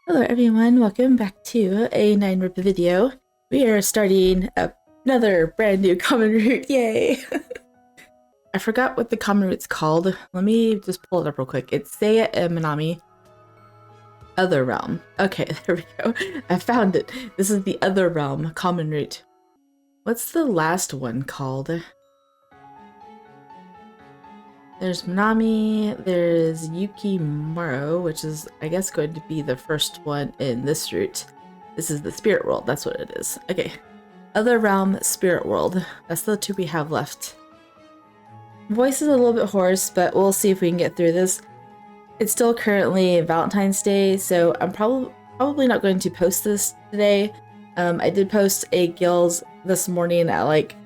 Hello everyone, welcome back to a 9-rip video. We are starting another brand new common route, yay! I forgot what the common route's called. Let me just pull it up real quick. It's Seiya and Minami. Other Realm. Okay, there we go. I found it. This is the Other Realm common route. What's the last one called? There's Minami, there's Yukimaro, which is, I guess, going to be the first one in this route. This is the Spirit World, that's what it is. Okay. Other Realm, Spirit World. That's the two we have left. Voice is a little bit hoarse, but we'll see if we can get through this. It's still currently Valentine's Day, so I'm probably not going to post this today. I did post a guild this morning at like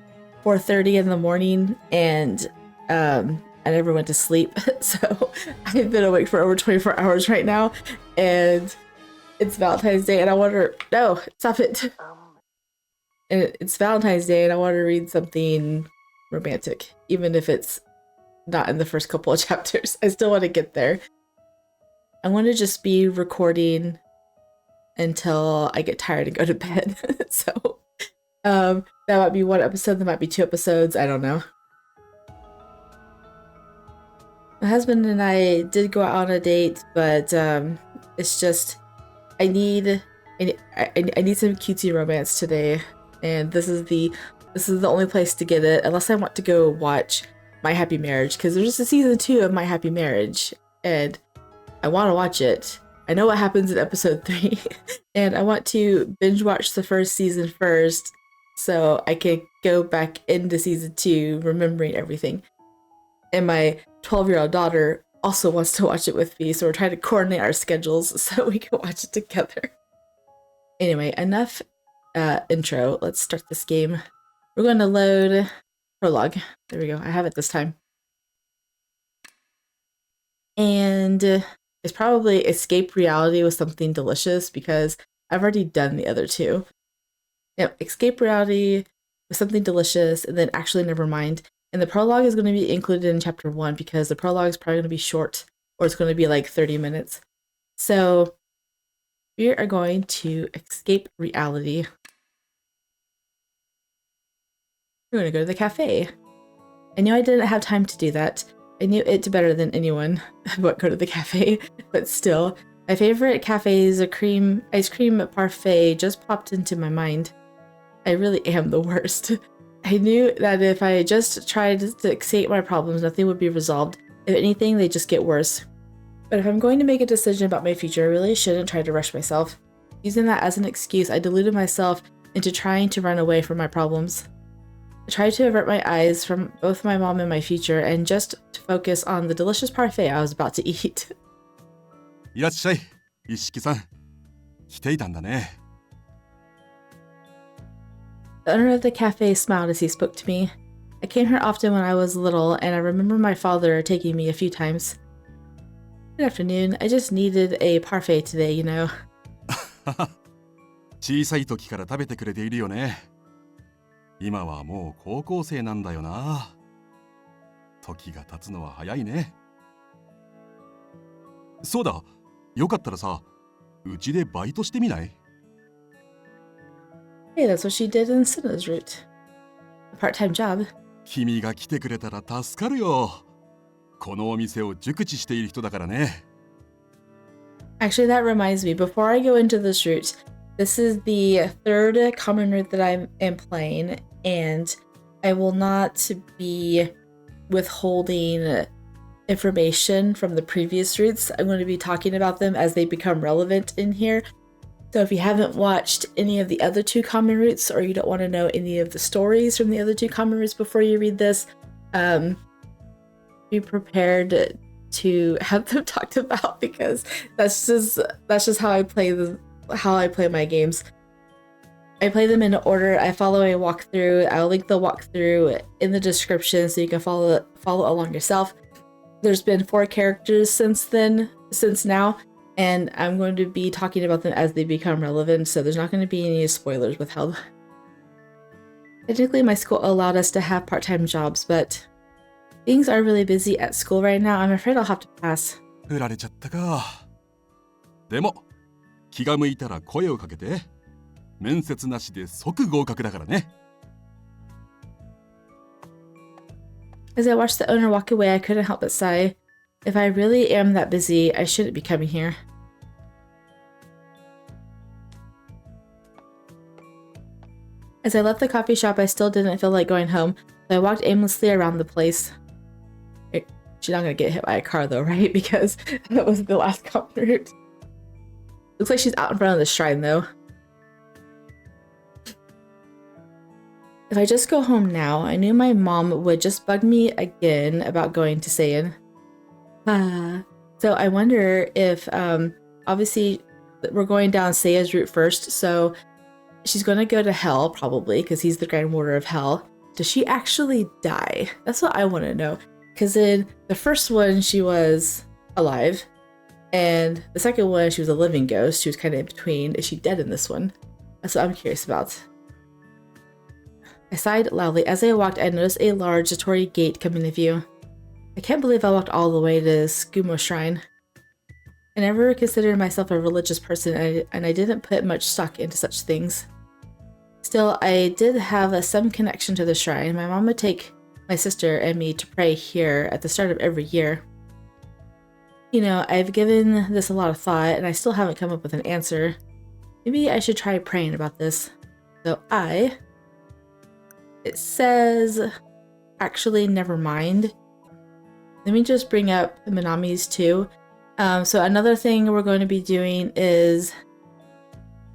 4:30 in the morning, and I never went to sleep, so I've been awake for over 24 hours right now, and it's Valentine's Day, and I want to— no, stop it! And it's Valentine's Day, and I want to read something romantic, even if it's not in the first couple of chapters. I still want to get there. I want to just be recording until I get tired and go to bed, so that might be one episode, that might be 2 episodes, I don't know. My husband and I did go out on a date, but it's just I need some cutesy romance today, and this is the only place to get it, unless I want to go watch My Happy Marriage, because there's a season 2 of My Happy Marriage, and I want to watch it. I know what happens in episode 3, and I want to binge watch the first season first, so I can go back into season 2 remembering everything. And my 12-year-old daughter also wants to watch it with me, so we're trying to coordinate our schedules so we can watch it together. Anyway, enough intro. Let's start this game. We're going to load prologue. There we go. I have it this time. And it's probably escape reality with something delicious, because I've already done the other two. Yep, escape reality with something delicious, and then actually never mind. And the prologue is going to be included in chapter 1, because the prologue is probably going to be short, or it's going to be like 30 minutes. So we are going to escape reality. We're going to go to the cafe. I knew I didn't have time to do that. I knew it better than anyone about go to the cafe, but still. My favorite cafe is a ice cream parfait just popped into my mind. I really am the worst. I knew that if I just tried to escape my problems, nothing would be resolved. If anything, they just get worse. But if I'm going to make a decision about my future, I really shouldn't try to rush myself. Using that as an excuse, I deluded myself into trying to run away from my problems. I tried to avert my eyes from both my mom and my future, and just to focus on the delicious parfait I was about to eat. いらっしゃい、一色さん。来ていたんだね。 The owner of the cafe smiled as he spoke to me. I came here often when I was little, and I remember my father taking me a few times. Good afternoon. I just needed a parfait today, you know. 小さい時から食べてくれているよね。今はもう高校生なんだよな。時が経つのは早いね。そうだ、よかったらさ、うちでバイトしてみない？ Hey, that's what she did in Senna's route. A part-time job. 君が来てくれたら助かるよ。このお店を熟知している人だからね。Actually, that reminds me, before I go into this route, this is the 3rd common route that I am playing, and I will not be withholding information from the previous routes. I'm going to be talking about them as they become relevant in here. So if you haven't watched any of the other 2 common routes, or you don't want to know any of the stories from the other 2 common routes before you read this, be prepared to have them talked about, because that's just how I play my games. I play them in order. I follow a walkthrough. I'll link the walkthrough in the description so you can follow along yourself. There's been 4 characters since now, and I'm going to be talking about them as they become relevant, so there's not going to be any spoilers withheld. Technically, my school allowed us to have part-time jobs, but things are really busy at school right now. I'm afraid I'll have to pass. 振られちゃったか。でも気が向いたら声をかけて。面接なしで即合格だからね。As I watched the owner walk away, I couldn't help but sigh. If I really am that busy, I shouldn't be coming here. As I left the coffee shop, I still didn't feel like going home, so I walked aimlessly around the place. She's not gonna get hit by a car though, right? Because that was the last common route. Looks like she's out in front of the shrine though. If I just go home now, I knew my mom would just bug me again about going to Seiya. So I wonder if, obviously we're going down Seiya's route first, so she's gonna go to hell probably because he's the Grand Warder of Hell. Does she actually die? That's what I want to know. Because in the first one, she was alive, and the second one, she was a living ghost. She was kind of in between. Is she dead in this one? That's what I'm curious about. I sighed loudly. As I walked, I noticed a large Satori gate come into view. I can't believe I walked all the way to Skumo Shrine. I never considered myself a religious person, and I didn't put much stock into such things. Still, I did have some connection to the shrine. My mom would take my sister and me to pray here at the start of every year. You know, I've given this a lot of thought, and I still haven't come up with an answer. Maybe I should try praying about this. So it says, actually, never mind. Let me just bring up the Minami's too. So another thing we're going to be doing is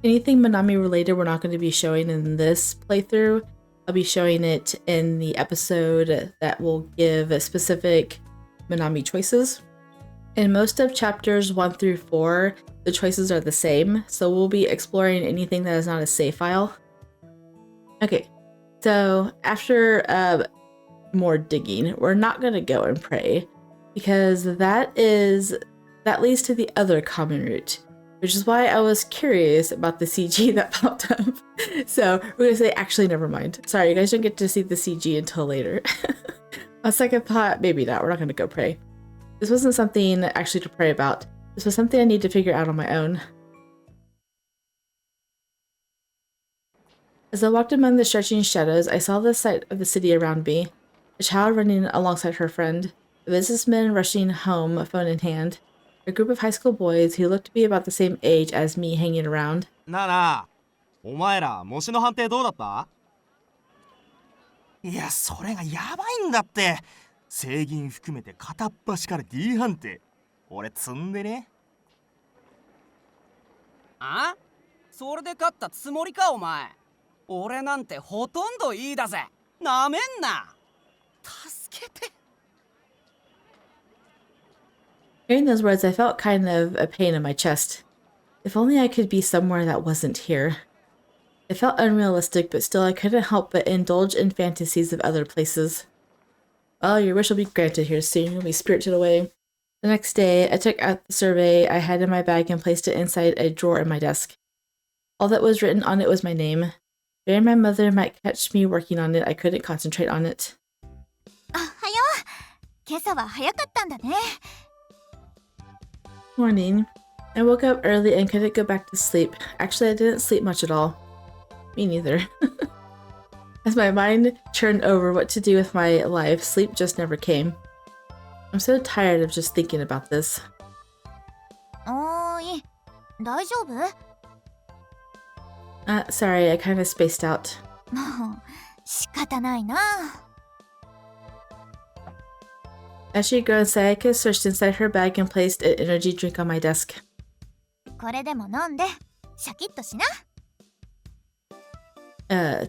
anything Minami related we're not going to be showing in this playthrough. I'll be showing it in the episode that will give specific Minami choices. In most of chapters 1 through 4, the choices are the same, so we'll be exploring anything that is not a save file. Okay, so after more digging, we're not going to go and pray because that leads to the other common route, which is why I was curious about the CG that popped up. So we're going to say, actually, never mind. Sorry, you guys don't get to see the CG until later. On second thought, maybe not. We're not going to go pray. This wasn't something actually to pray about. This was something I need to figure out on my own. As I walked among the stretching shadows, I saw the sight of the city around me. A child running alongside her friend. A businessman rushing home, phone in hand. A group of high school boys who looked to be about the same age as me hanging around. なあなあ、お前ら模試の判定どうだった？いや、それがやばいんだって。正銀含めて片っ端から D 判定。俺積んでね。あ？それで勝ったつもりかお前。俺なんてほとんどいいだぜ。なめんな。助けて。Hearing those words, I felt kind of a pain in my chest. If only I could be somewhere that wasn't here. It felt unrealistic, but still I couldn't help but indulge in fantasies of other places. Well, your wish will be granted here soon. You'll be spirited away. The next day, I took out the survey I had in my bag and placed it inside a drawer in my desk. All that was written on it was my name. Fearing my mother might catch me working on it, I couldn't concentrate on it. おはよう。今朝は早かったんだね。Morning. I woke up early and couldn't go back to sleep. Actually, I didn't sleep much at all. Me neither. As my mind churned over what to do with my life, sleep just never came. I'm so tired of just thinking about this. おーい、大丈夫？ Sorry, I kind of spaced out. もう仕方ないな。As she grew, Sayaka searched inside her bag and placed an energy drink on my desk. これでも飲んで、シャキッとしな。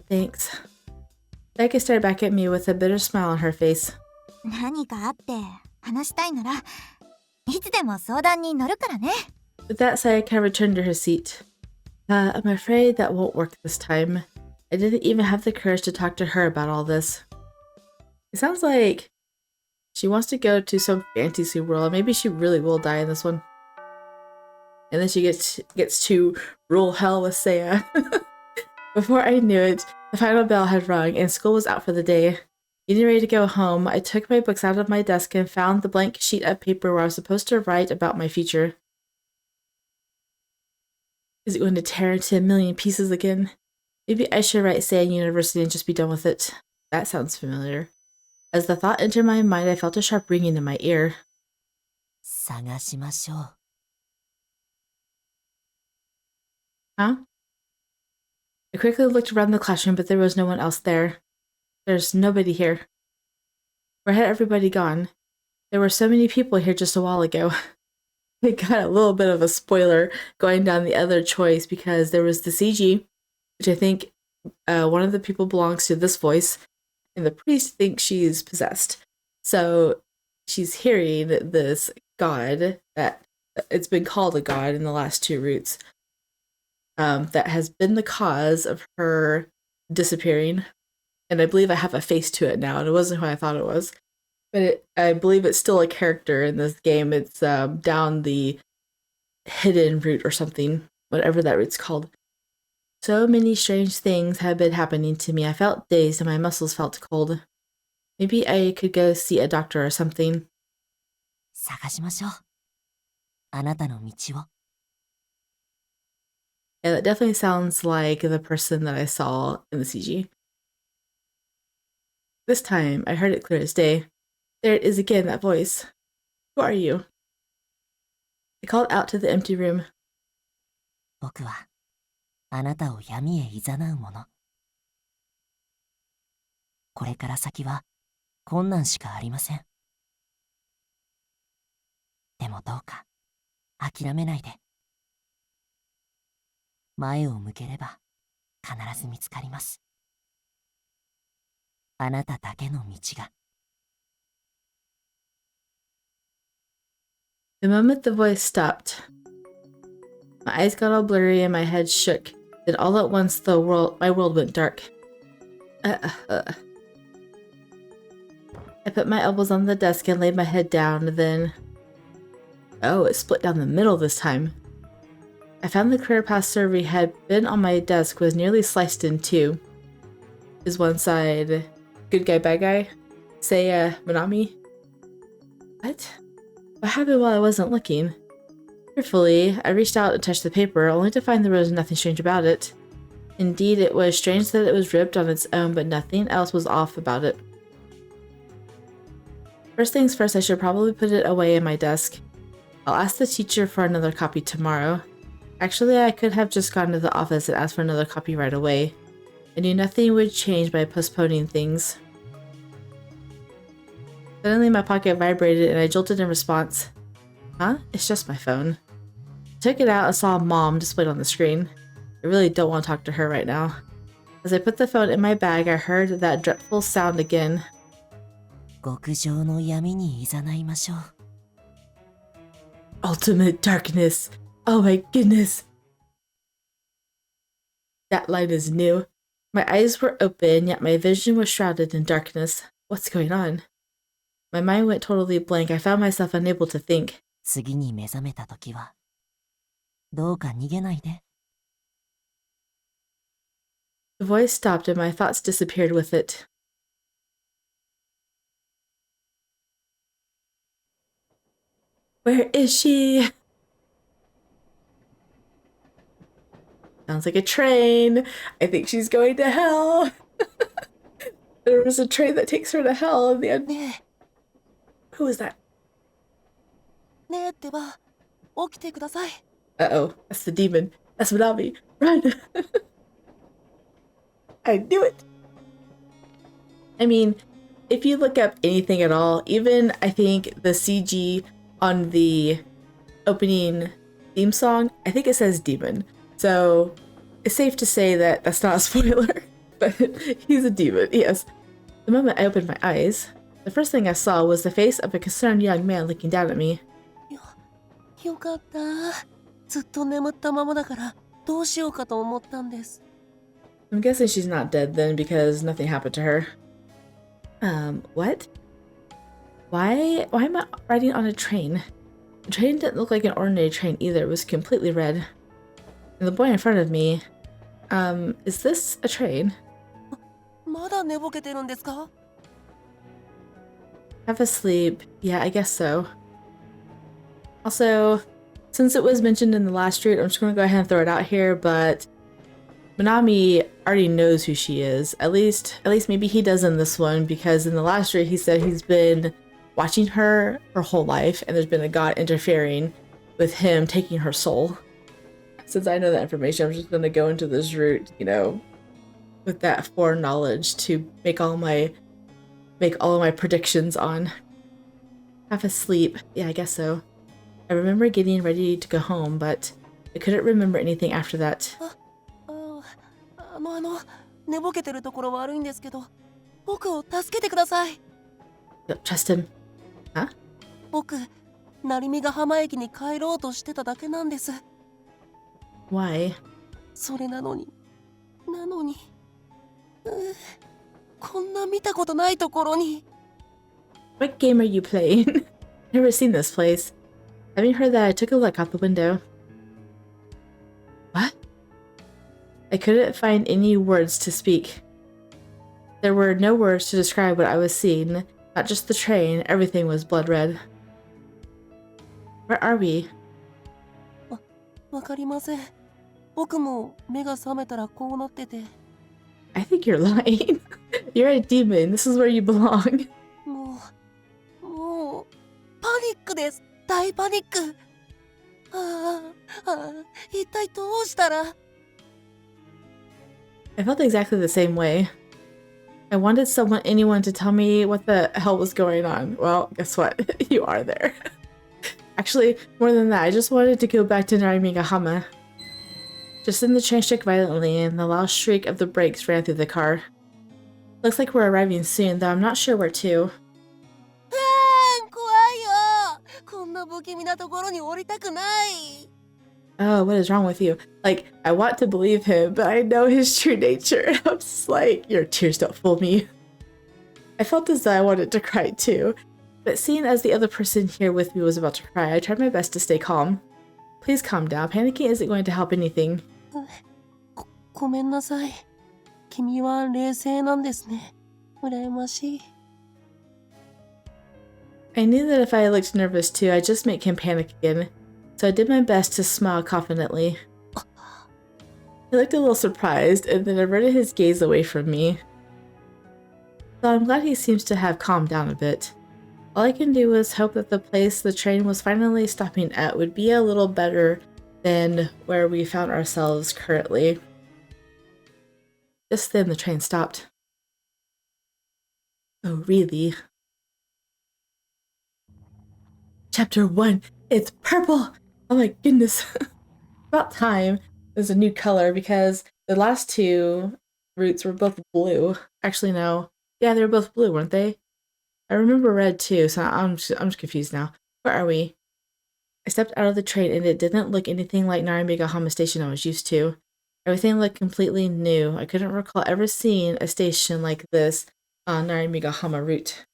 Thanks. Sayaka stared back at me with a bitter smile on her face. 何かあって話したいならいつでも相談に乗るからね。 With that, Sayaka returned to her seat. I'm afraid that won't work this time. I didn't even have the courage to talk to her about all this. It sounds like she wants to go to some fantasy world. Maybe she really will die in this one. And then she gets to rule hell with Seiya. Before I knew it, the final bell had rung and school was out for the day. Getting ready to go home, I took my books out of my desk and found the blank sheet of paper where I was supposed to write about my future. Is it going to tear into a million pieces again? Maybe I should write Seiya University and just be done with it. That sounds familiar. As the thought entered my mind, I felt a sharp ringing in my ear. 探しましょう。 Huh? I quickly looked around the classroom, but there was no one else there. There's nobody here. Where had everybody gone? There were so many people here just a while ago. I got a little bit of a spoiler going down the other choice because there was the CG, which I think one of the people belongs to this voice, and the priest thinks she's possessed. So she's hearing this god that it's been called a god in the last two routes that has been the cause of her disappearing. And I believe I have a face to it now, and it wasn't who I thought it was. But I believe it's still a character in this game. It's down the hidden route or something, whatever that route's called. So many strange things have been happening to me. I felt dazed and my muscles felt cold. Maybe I could go see a doctor or something. 探しましょう。あなたの道を。 Yeah, that definitely sounds like the person that I saw in the CG. This time, I heard it clear as day. There it is again, that voice. Who are you? I called out to the empty room. 僕はあなたを闇へ誘う者。これから先は困難しかありません。でもどうか諦めないで。前を向ければ必ず見つかります。あなただけの道が。 The moment the voice stopped, my eyes got all blurry and my head shook. Then all at once my world went dark. I put my elbows on the desk and laid my head down, then... Oh, it split down the middle this time. I found the career path survey had been on my desk was nearly sliced in two. Is one side good guy, bad guy? Seiya, Minami? What? What happened while I wasn't looking? Fearfully, I reached out and touched the paper, only to find there was nothing strange about it. Indeed, it was strange that it was ripped on its own, but nothing else was off about it. First things first, I should probably put it away in my desk. I'll ask the teacher for another copy tomorrow. Actually, I could have just gone to the office and asked for another copy right away. I knew nothing would change by postponing things. Suddenly, my pocket vibrated and I jolted in response. Huh? It's just my phone. I took it out and saw Mom displayed on the screen. I really don't want to talk to her right now. As I put the phone in my bag, I heard that dreadful sound again. 極上の闇に誘いましょう。 Ultimate darkness. Oh my goodness. That line is new. My eyes were open, yet my vision was shrouded in darkness. What's going on? My mind went totally blank. I found myself unable to think. 次に目覚めたときはどうか逃げないで。 The voice stopped and my thoughts disappeared with it. Where is she? Sounds like a train. I think she's going to hell. There was a train that takes her to hell in the end. ね Who is that? え、ねえってば、起きてください。 Uh-oh, that's the demon. That's Minami. Run! I knew it! I mean, if you look up anything at all, even I think the CG on the opening theme song, I think it says demon. So it's safe to say that that's not a spoiler, but he's a demon, yes. The moment I opened my eyes, the first thing I saw was the face of a concerned young man looking down at me. よかった。ずっと眠ったままだからどうしようかと思ったんです。 I'm guessing she's not dead then because nothing happened to her. What? Why am I riding on a train? The train didn't look like an ordinary train either. It was completely red. And the boy in front of me, is this a train? まだ寝ぼけてるんですか？ Half asleep. Yeah, I guess so. Also, since Since it was mentioned in the last route, I'm just going to go ahead and throw it out here, but Minami already knows who she is. At least maybe he does in this one, because in the last route he said he's been watching her whole life, and there's been a god interfering with him taking her soul. Since I know that information, I'm just going to go into this route, you know, with that foreknowledge to make all of my predictions on. Half asleep. Yeah, I guess so. I remember getting ready to go home, but I couldn't remember anything after that. 寝ぼけてるところ悪いんですけど、僕を助けてください。 Don't trust him. Huh? 僕、成見ヶ浜駅に帰ろうとしてただけなんです。 Why? それなのに、こんな見たことないところに。 What game are you playing? Never seen this place. Having heard that, I took a look out the window. What? I couldn't find any words to speak. There were no words to describe what I was seeing. Not just the train, everything was blood red. Where are we? わかりません。僕も目が覚めたらこうなってて。 I think you're lying. You're a demon. This is where you belong. もう、パニックです。大パニック。一体どうしたら。 I felt exactly the same way. I wanted anyone to tell me what the hell was going on. Well, guess what? You are there. Actually, more than that, I just wanted to go back to Narimigahama. Just then the train shook violently and the loud shriek of the brakes ran through the car. Looks like we're arriving soon, though I'm not sure where to. 怖いよ。こんな不気味なところに降りたくない。 Oh, what is wrong with you? Like, I want to believe him, but I know his true nature. I'm just like, your tears don't fool me. I felt as though I wanted to cry too, but seeing as the other person here with me was about to cry, I tried my best to stay calm. Please calm down. Panicking isn't going to help anything. ごめんなさい。君は冷静なんですね。羨ましい。 I knew that if I looked nervous too, I'd just make him panic again, so I did my best to smile confidently. He looked a little surprised, and then averted his gaze away from me. So I'm glad he seems to have calmed down a bit. All I can do is hope that the place the train was finally stopping at would be a little better than where we found ourselves currently. Just then the train stopped. Oh, really? Chapter 1. It's purple! Oh my goodness. About time there's a new color, because the last two routes were both blue. Actually, no. Yeah, they were both blue, weren't they? I remember red too, so I'm just confused now. Where are we? I stepped out of the train and it didn't look anything like Narimigahama Station I was used to. Everything looked completely new. I couldn't recall ever seeing a station like this on Narimigahama route.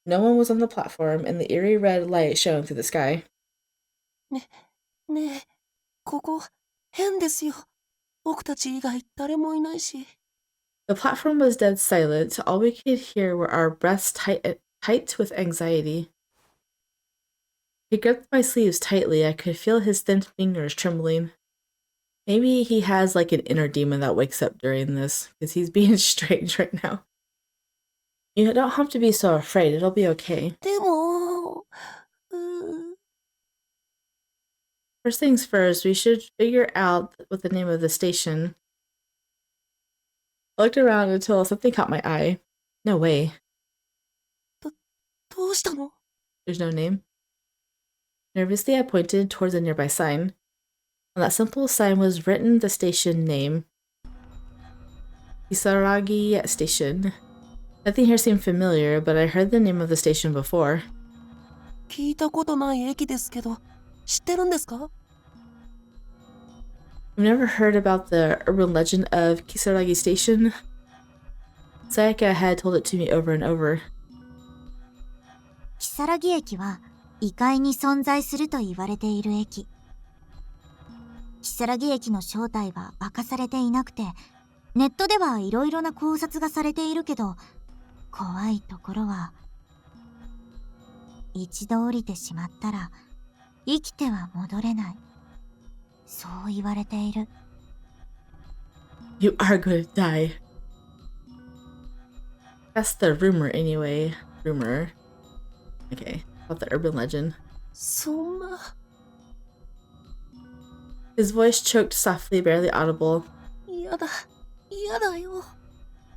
No one was on the platform, and the eerie red light shone through the sky. ねえ、ここ変ですよ。僕たち以外誰もいないし。 The platform was dead silent. All we could hear were our breaths tight with anxiety. He gripped my sleeves tightly. I could feel his thin fingers trembling. Maybe he has like an inner demon that wakes up during this, because he's being strange right now. You don't have to be so afraid. It'll be okay. でも、First things first, we should figure out what the name of the station. I looked around until something caught my eye. No way. どうしたの？ There's no name. Nervously, I pointed towards a nearby sign. On that simple sign was written the station name. Kisaragi Station. Nothing here seemed familiar, but I heard the name of the station before. 聞いたことない駅ですけど、知ってるんですか？ You've never heard about the urban legend of Kisaragi Station? Sayaka had told it to me over and over. 如月駅は異界に存在すると言われている駅。如月駅の正体は明かされていなくて、ネットではいろいろな考察がされているけど、怖いところは、一度降りてしまったら生きては戻れない。そう言われている。You are going to die. That's the rumor anyway. Rumor. Okay, about the urban legend. そんな。 His voice choked softly, barely audible. 嫌だ。嫌だよ。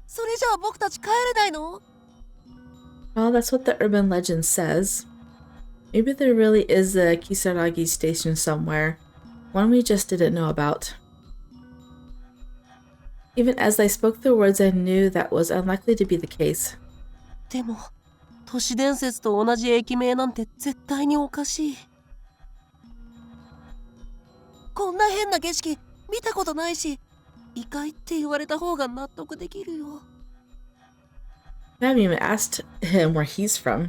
それじゃあ僕たち帰れないの？ Well, that's what the urban legend says. Maybe there really is a Kisaragi station somewhere, one we just didn't know about. Even as I spoke the words, I knew that was unlikely to be the case. でも、都市伝説と同じ駅名なんて絶対におかしい。こんな変な景色見たことないし、異界って言われた方が納得できるよ。I haven't even asked him where he's from.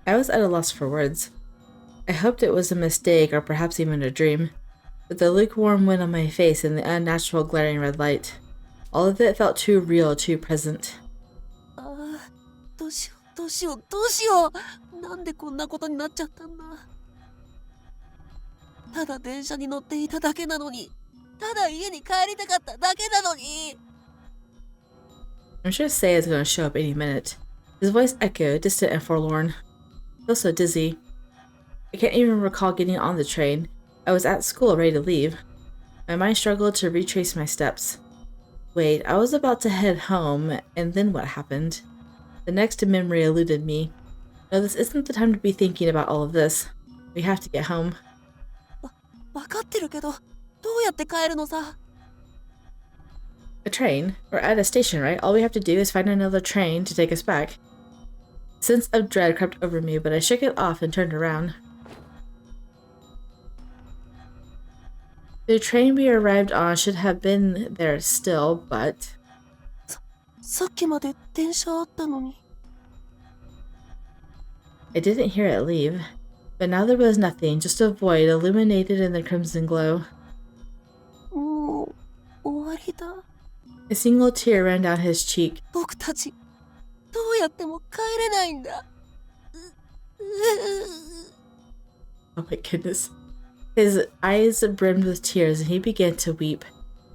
I was at a loss for words. I hoped it was a mistake or perhaps even a dream. With the lukewarm wind on my face and the unnatural glaring red light, all of it felt too real, too present. ああ、どうしようどうしようどうしよう。なんでこんなことになっちゃったんだ。ただ電車に乗っていただけなのに、ただ家に帰りたかっただけなのに。 I'm sure Seiya is going to show up any minute. His voice echoed, distant and forlorn. I feel so dizzy. I can't even recall getting on the train. I was at school, ready to leave. My mind struggled to retrace my steps. Wait, I was about to head home, and then what happened? The next memory eluded me. No, this isn't the time to be thinking about all of this. We have to get home. わかってるけど、どうやって帰るのさ。 A train? We're at a station, right? All we have to do is find another train to take us back. A sense of dread crept over me, but I shook it off and turned around. The train we arrived on should have been there still, but... さっきまで電車あったのに。 I didn't hear it leave. But now there was nothing, just a void illuminated in the crimson glow. もう終わりだ。 A single tear ran down his cheek. 僕たち、どうやっても帰れないんだ。Oh my goodness. His eyes brimmed with tears and he began to weep.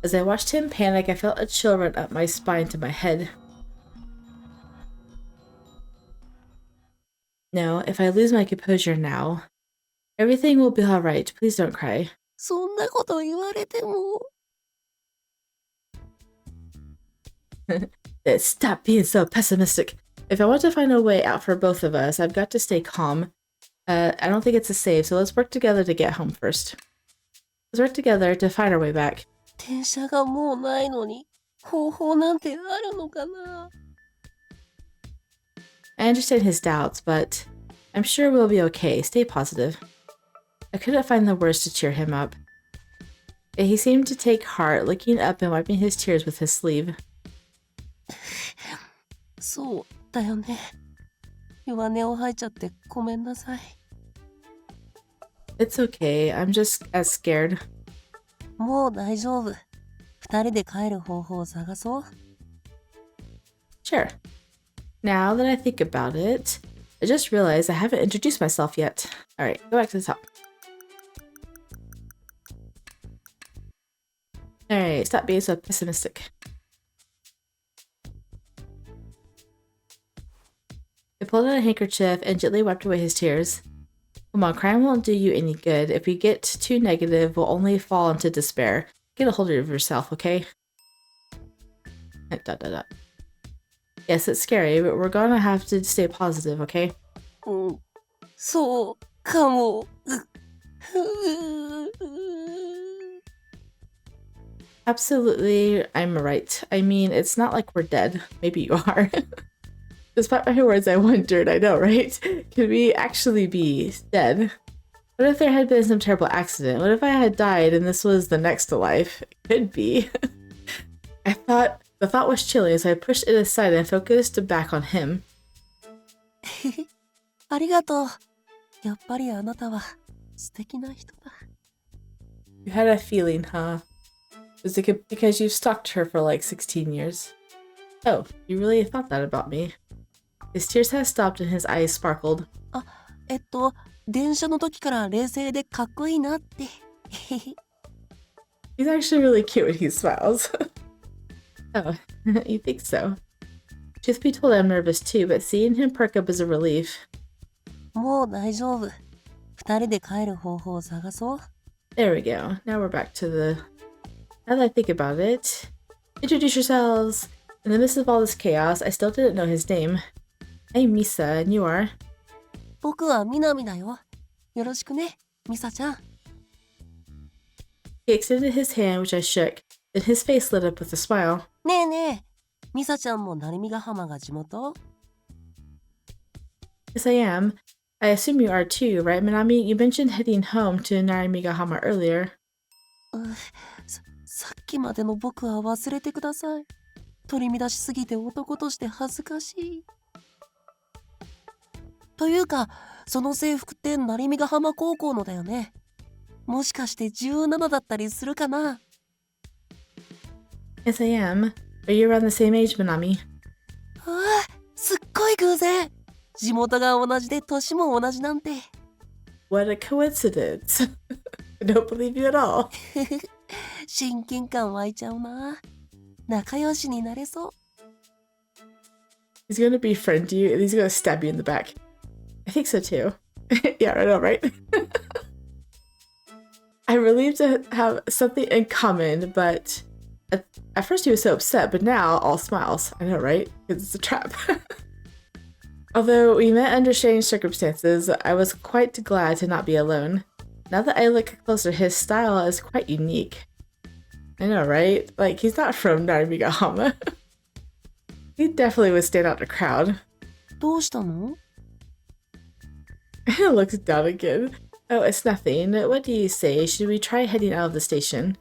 As I watched him panic, I felt a chill run up my spine to my head. No, if I lose my composure now, everything will be alright. Please don't cry. そんなこと言われても。 Stop being so pessimistic. If I want to find a way out for both of us, I've got to stay calm. I don't think it's a save, so let's work together to get home first. Let's work together to find our way back. 電車がもうないのに、方法なんてあるのかな。 I understand his doubts, but I'm sure we'll be okay. Stay positive. I couldn't find the words to cheer him up. He seemed to take heart, looking up and wiping his tears with his sleeve. そうだよね。弱音を吐いちゃってごめんなさい。 It's okay. I'm just as scared. もう大丈夫。二人で帰る方法を探そう。 Sure. Now that I think about it, I just realized I haven't introduced myself yet. Alright, go back to the top. Alright, stop being so pessimistic. I pulled out a handkerchief and gently wiped away his tears. Come on, crying won't do you any good. If we get too negative, we'll only fall into despair. Get a hold of yourself, okay? Dot, dot, dot. Yes, it's scary, but we're gonna have to stay positive, okay? うん、そうかも。Absolutely, I'm right. I mean, it's not like we're dead. Maybe you are. Despite my words, I wondered, I know, right? Could we actually be dead? What if there had been some terrible accident? What if I had died and this was the next to life? It could be. The thought was chilling, so I pushed it aside and focused back on him. ありがとう。やっぱりあなたは素敵な人だ。 You had a feeling, huh? Was it because you've stalked her for like 16 years? Oh, you really thought that about me. His tears had stopped and his eyes sparkled. あ、電車の時から冷静でかっこいいなって。He's actually really cute when he smiles. Oh, you think so? Truth be told, I'm nervous too, but seeing him perk up is a relief. もう大丈夫。二人で帰る方法を探そう。There we go. Now we're back to the... Now that I think about it... Introduce yourselves! In the midst of all this chaos, I still didn't know his name. I'm Misa, and you are? 僕はみなみだよ。よろしくね、ミサちゃん。He extended his hand, which I shook, then his face lit up with a smile. ねえねえ、ミサちゃんも成見ヶ浜が地元？ Yes, I am. I assume you are too, right, Minami? You mentioned heading home to Narimigahama earlier. さっきまでの僕は忘れてください。取り乱しすぎて男として恥ずかしい。というか、その制服って成見ヶ浜高校のだよね。もしかして17だったりするかな？ Yes, I am. Are you around the same age, Minami? うわ、すっごい偶然。地元が同じで年も同じなんて。What a coincidence. I don't believe you at all. 親近感湧いちゃうな。仲良しになれそう。He's gonna befriend you and he's gonna stab you in the back. I think so too. Yeah, I know, right? I'm relieved to have something in common, but at first he was so upset, but now all smiles. I know, right? Because it's a trap. Although we met under strange circumstances, I was quite glad to not be alone. Now that I look closer, his style is quite unique. I know, right? Like, he's not from Narimigahama. He definitely would stand out in a crowd. どうしたの？ Looks down again. Oh, it's nothing. What do you say? Should we try heading out of the station?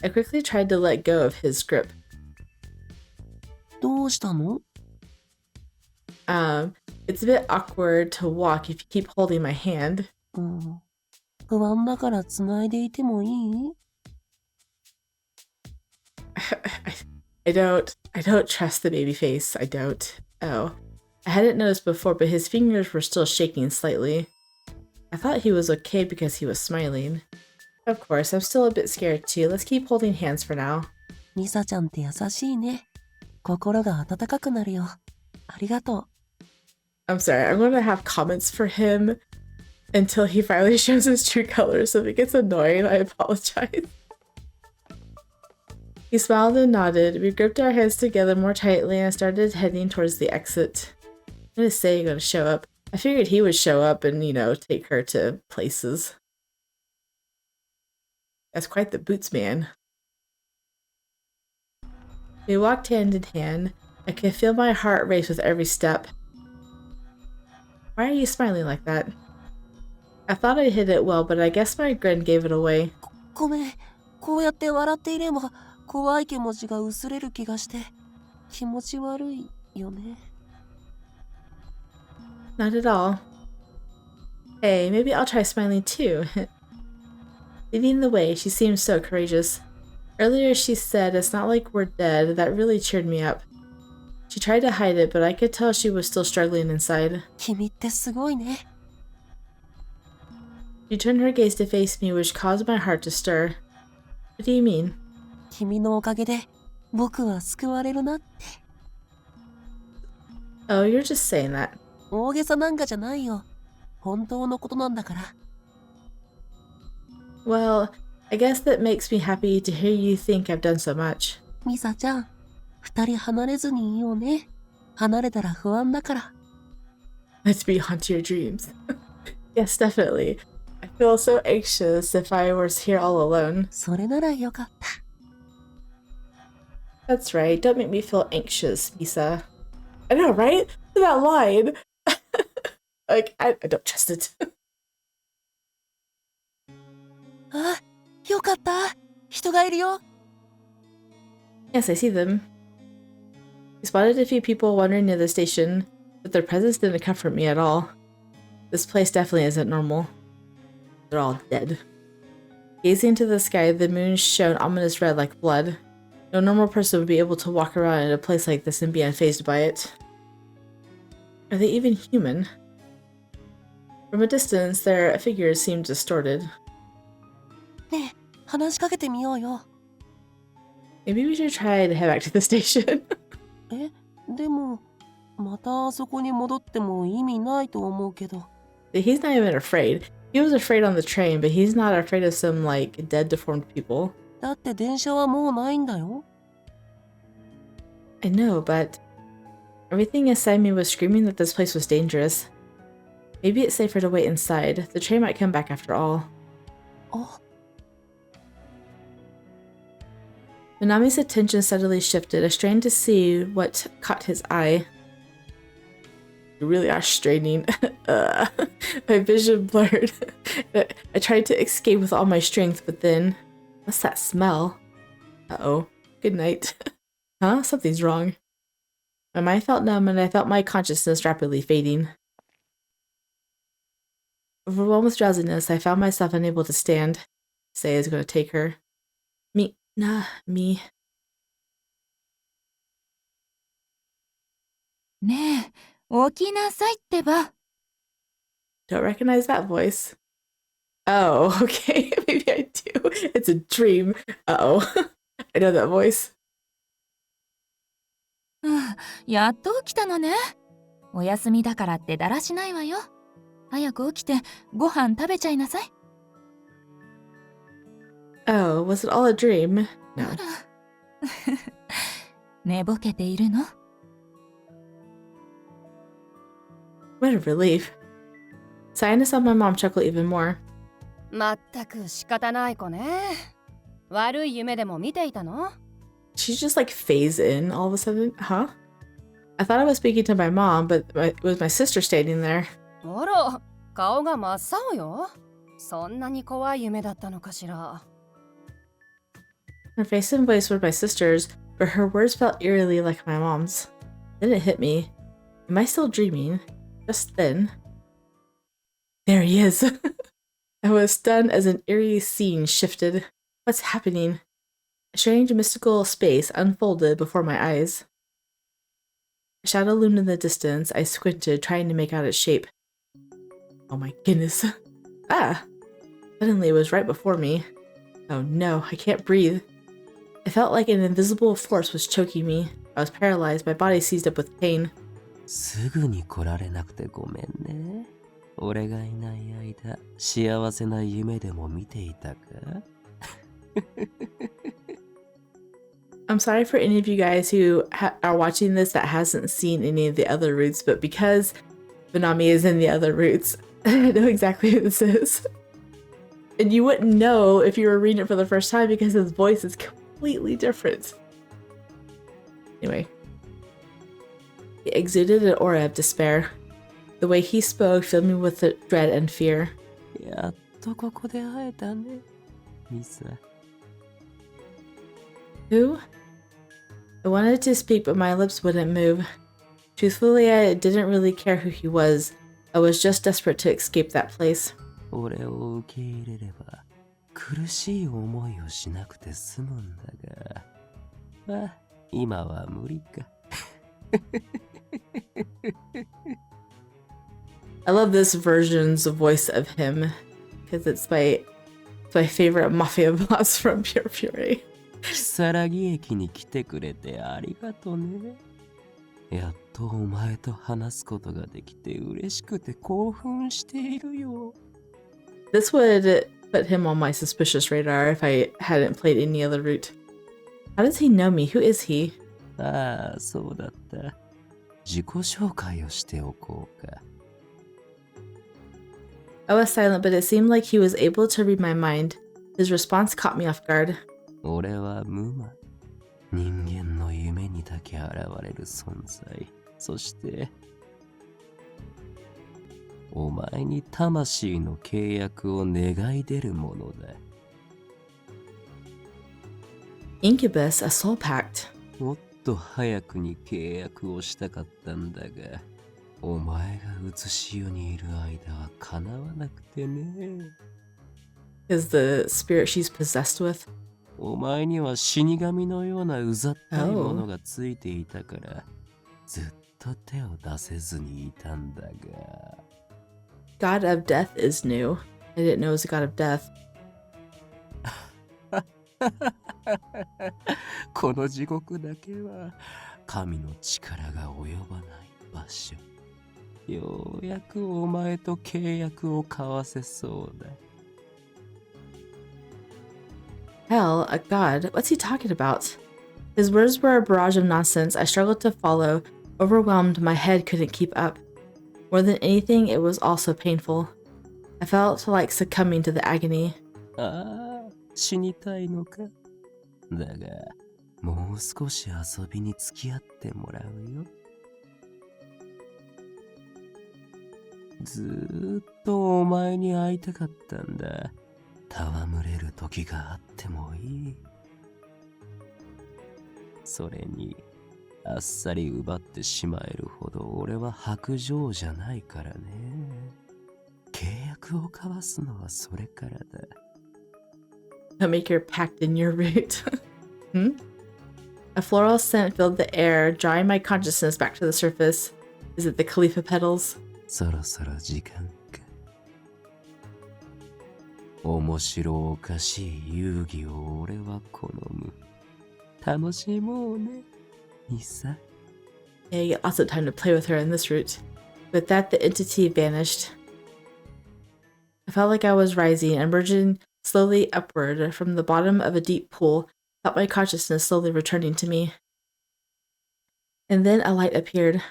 I quickly tried to let go of his grip. どうしたの？ It's a bit awkward to walk if you keep holding my hand. 不安だから繋いでいてもいい？ I don't trust the baby face. I don't. Oh. I hadn't noticed before, but his fingers were still shaking slightly. I thought he was okay because he was smiling. Of course, I'm still a bit scared too. Let's keep holding hands for now. ミサちゃんって優しいね。心が温かくなるよ。ありがとう。I'm sorry, I'm gonna have comments for him until he finally shows his true colors. So if it gets annoying, I apologize. He smiled and nodded. We gripped our hands together more tightly and started heading towards the exit. I'm gonna say you're gonna show up. I figured he would show up and, you know, take her to places. That's quite the boots man. We walked hand in hand. I could feel my heart race with every step. Why are you smiling like that? I thought I hid it well, but I guess my grin gave it away. ごめん。こうやって笑っていれば怖い気持ちが薄れる気がして気持ち悪いよね。Not at all. Hey, maybe I'll try smiling too. Leading the way, she seemed so courageous. Earlier she said it's not like we're dead. That really cheered me up. She tried to hide it, but I could tell she was still struggling inside. 君ってすごいね。She turned her gaze to face me, which caused my heart to stir. What do you mean? 君のおかげで僕は救われるなって。Oh, you're just saying that. 大げさなんかじゃないよ。本当のことなんだから。Well, I guess that makes me happy to hear you think I've done so much. ミサちゃん、二人離れずにいようね。離れたら不安だから。Let's be haunt your dreams. Yes, definitely. I feel so anxious if I was here all alone. それならよかった。That's right. Don't make me feel anxious, Misa. I know, right? That line. Like, I don't trust it. あ、よかった。人がいるよ。Yes, I see them. We spotted a few people wandering near the station, but their presence didn't comfort me at all. This place definitely isn't normal. They're all dead. Gazing into the sky, the moon shone ominous red like blood. No normal person would be able to walk around in a place like this and be unfazed by it. Are they even human? From a distance, their figures seemed distorted. ねえ、話しかけてみようよ。Maybe we should try to head back to the station. え、でも、またあそこに戻っても意味ないと思うけど。He's not even afraid. He was afraid on the train, but he's not afraid of some, like, dead, deformed people. だって電車はもうないんだよ。I know, but everything inside me was screaming that this place was dangerous. Maybe it's safer to wait inside. The train might come back after all. あ、Minami's attention suddenly shifted, a strain to see what caught his eye. You really are straining. My vision blurred. I tried to escape with all my strength, but then... What's that smell? Uh-oh. Good night. Huh? Something's wrong. My mind felt numb and I felt my consciousness rapidly fading. Overwhelmed with drowsiness, I found myself unable to stand. Seiya is going to take her. Me. Me. ねえ、起きなさいってば。 Don't recognize that voice. Oh, okay. Maybe I do. It's a dream. Uh-oh. I know that voice. やっと起きたのね。お休みだからってだらしないわよ。早く起きてご飯食べちゃいなさい。Oh, was it all a dream? No. 寝ぼけているの？ What a relief. Science saw my mom chuckle even more. まったく仕方ない子ね。悪い夢でも見ていたの？ She just like phased in all of a sudden. Huh? I thought I was speaking to my mom, but it was my sister standing there. あら、顔が真っ青よ。そんなに怖い夢だったのかしら。Her face and voice were my sister's, but her words felt eerily like my mom's. Then it hit me. Am I still dreaming? Just then. There he is. I was stunned as an eerie scene shifted. What's happening? A strange mystical space unfolded before my eyes. A shadow loomed in the distance. I squinted, trying to make out its shape. Oh my goodness. Ah! Suddenly it was right before me. Oh no, I can't breathe. I felt like an invisible force was choking me. I was paralyzed, my body seized up with pain. すぐに来られなくてごめんね。俺がいない間、幸せな夢でも見ていたか？ I'm sorry for any of you guys who are watching this that hasn't seen any of the other routes, but because Minami is in the other routes, I know exactly who this is. And you wouldn't know if you were reading it for the first time because his voice is completely different. Anyway. He exuded an aura of despair. The way he spoke filled me with dread and fear. やっとここで会えたね、ミサ。Who? I wanted to speak, but my lips wouldn't move. Truthfully, I didn't really care who he was. I was just desperate to escape that place. 俺を受け入れれば苦しい思いをしなくて済むんだが、まあ今は無理か。I love this version's voice of him because it's my favorite mafia boss from Pure Fury. 如月駅に来てくれてありがとね。やっとお前と話すことができて嬉しくて興奮しているよ。This would put him on my suspicious radar if I hadn't played any other route. How does he know me? Who is he? ああ、そうだった。自己紹介をしておこうか。I was silent, but it seemed like he was able to read my mind. His response caught me off guard. 俺はムマ。人間の夢にだけ現れる存在。そして、お前に魂の契約を願い出るものだ。Incubus, a soul pact. もっと早くに契約をしたかったんだが、お前がうつし湯にいる間は叶わなくてね。Is the spirit she's possessed with? お前には死神のようなうざったいものがついていたから、ずっと手を出せずにいたんだが。god of death is new. I didn't know it was a god of death. この地獄だけは神の力が及ばない場所。ようやくお前と契約を交わせそうだ。Hell, a god? What's he talking about? His words were a barrage of nonsense I struggled to follow. Overwhelmed, my head couldn't keep up. More than anything, it was also painful. I felt like succumbing to the agony. ああ、死にたいのか。だが、もう少し遊びに付き合ってもらうよ。ずーっとお前に会いたかったんだ。戯れる時があってもいい。それに、あっさり奪ってしまえるほど俺は薄情じゃないからね。契約を交わすのはそれからだ。Don't make your pact in your root. A floral scent filled the air, drawing my consciousness back to the surface. Is it the Khalifa petals? そろそろ時間か。面白おかしい遊戯を俺は好む。楽しもうね、ミサ。Yeah, you get lots of time to play with her in this route. With that, the entity vanished. I felt like I was rising, emerging slowly upward from the bottom of a deep pool, felt my consciousness slowly returning to me. And then a light appeared.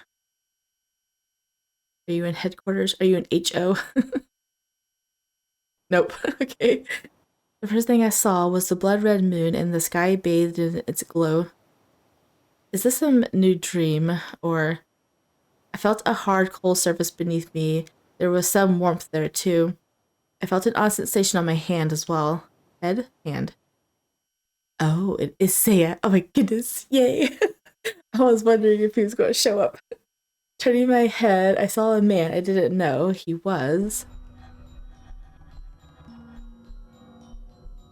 Are you in headquarters? Are you in HO? Nope. Okay. The first thing I saw was the blood-red moon and the sky bathed in its glow. Is this some new dream, or... I felt a hard, cold surface beneath me. There was some warmth there, too. I felt an odd sensation on my hand as well. Head? Hand. Oh, it is Seiya. Oh my goodness. Yay. I was wondering if he was going to show up. Turning my head, I saw a man I didn't know. He was...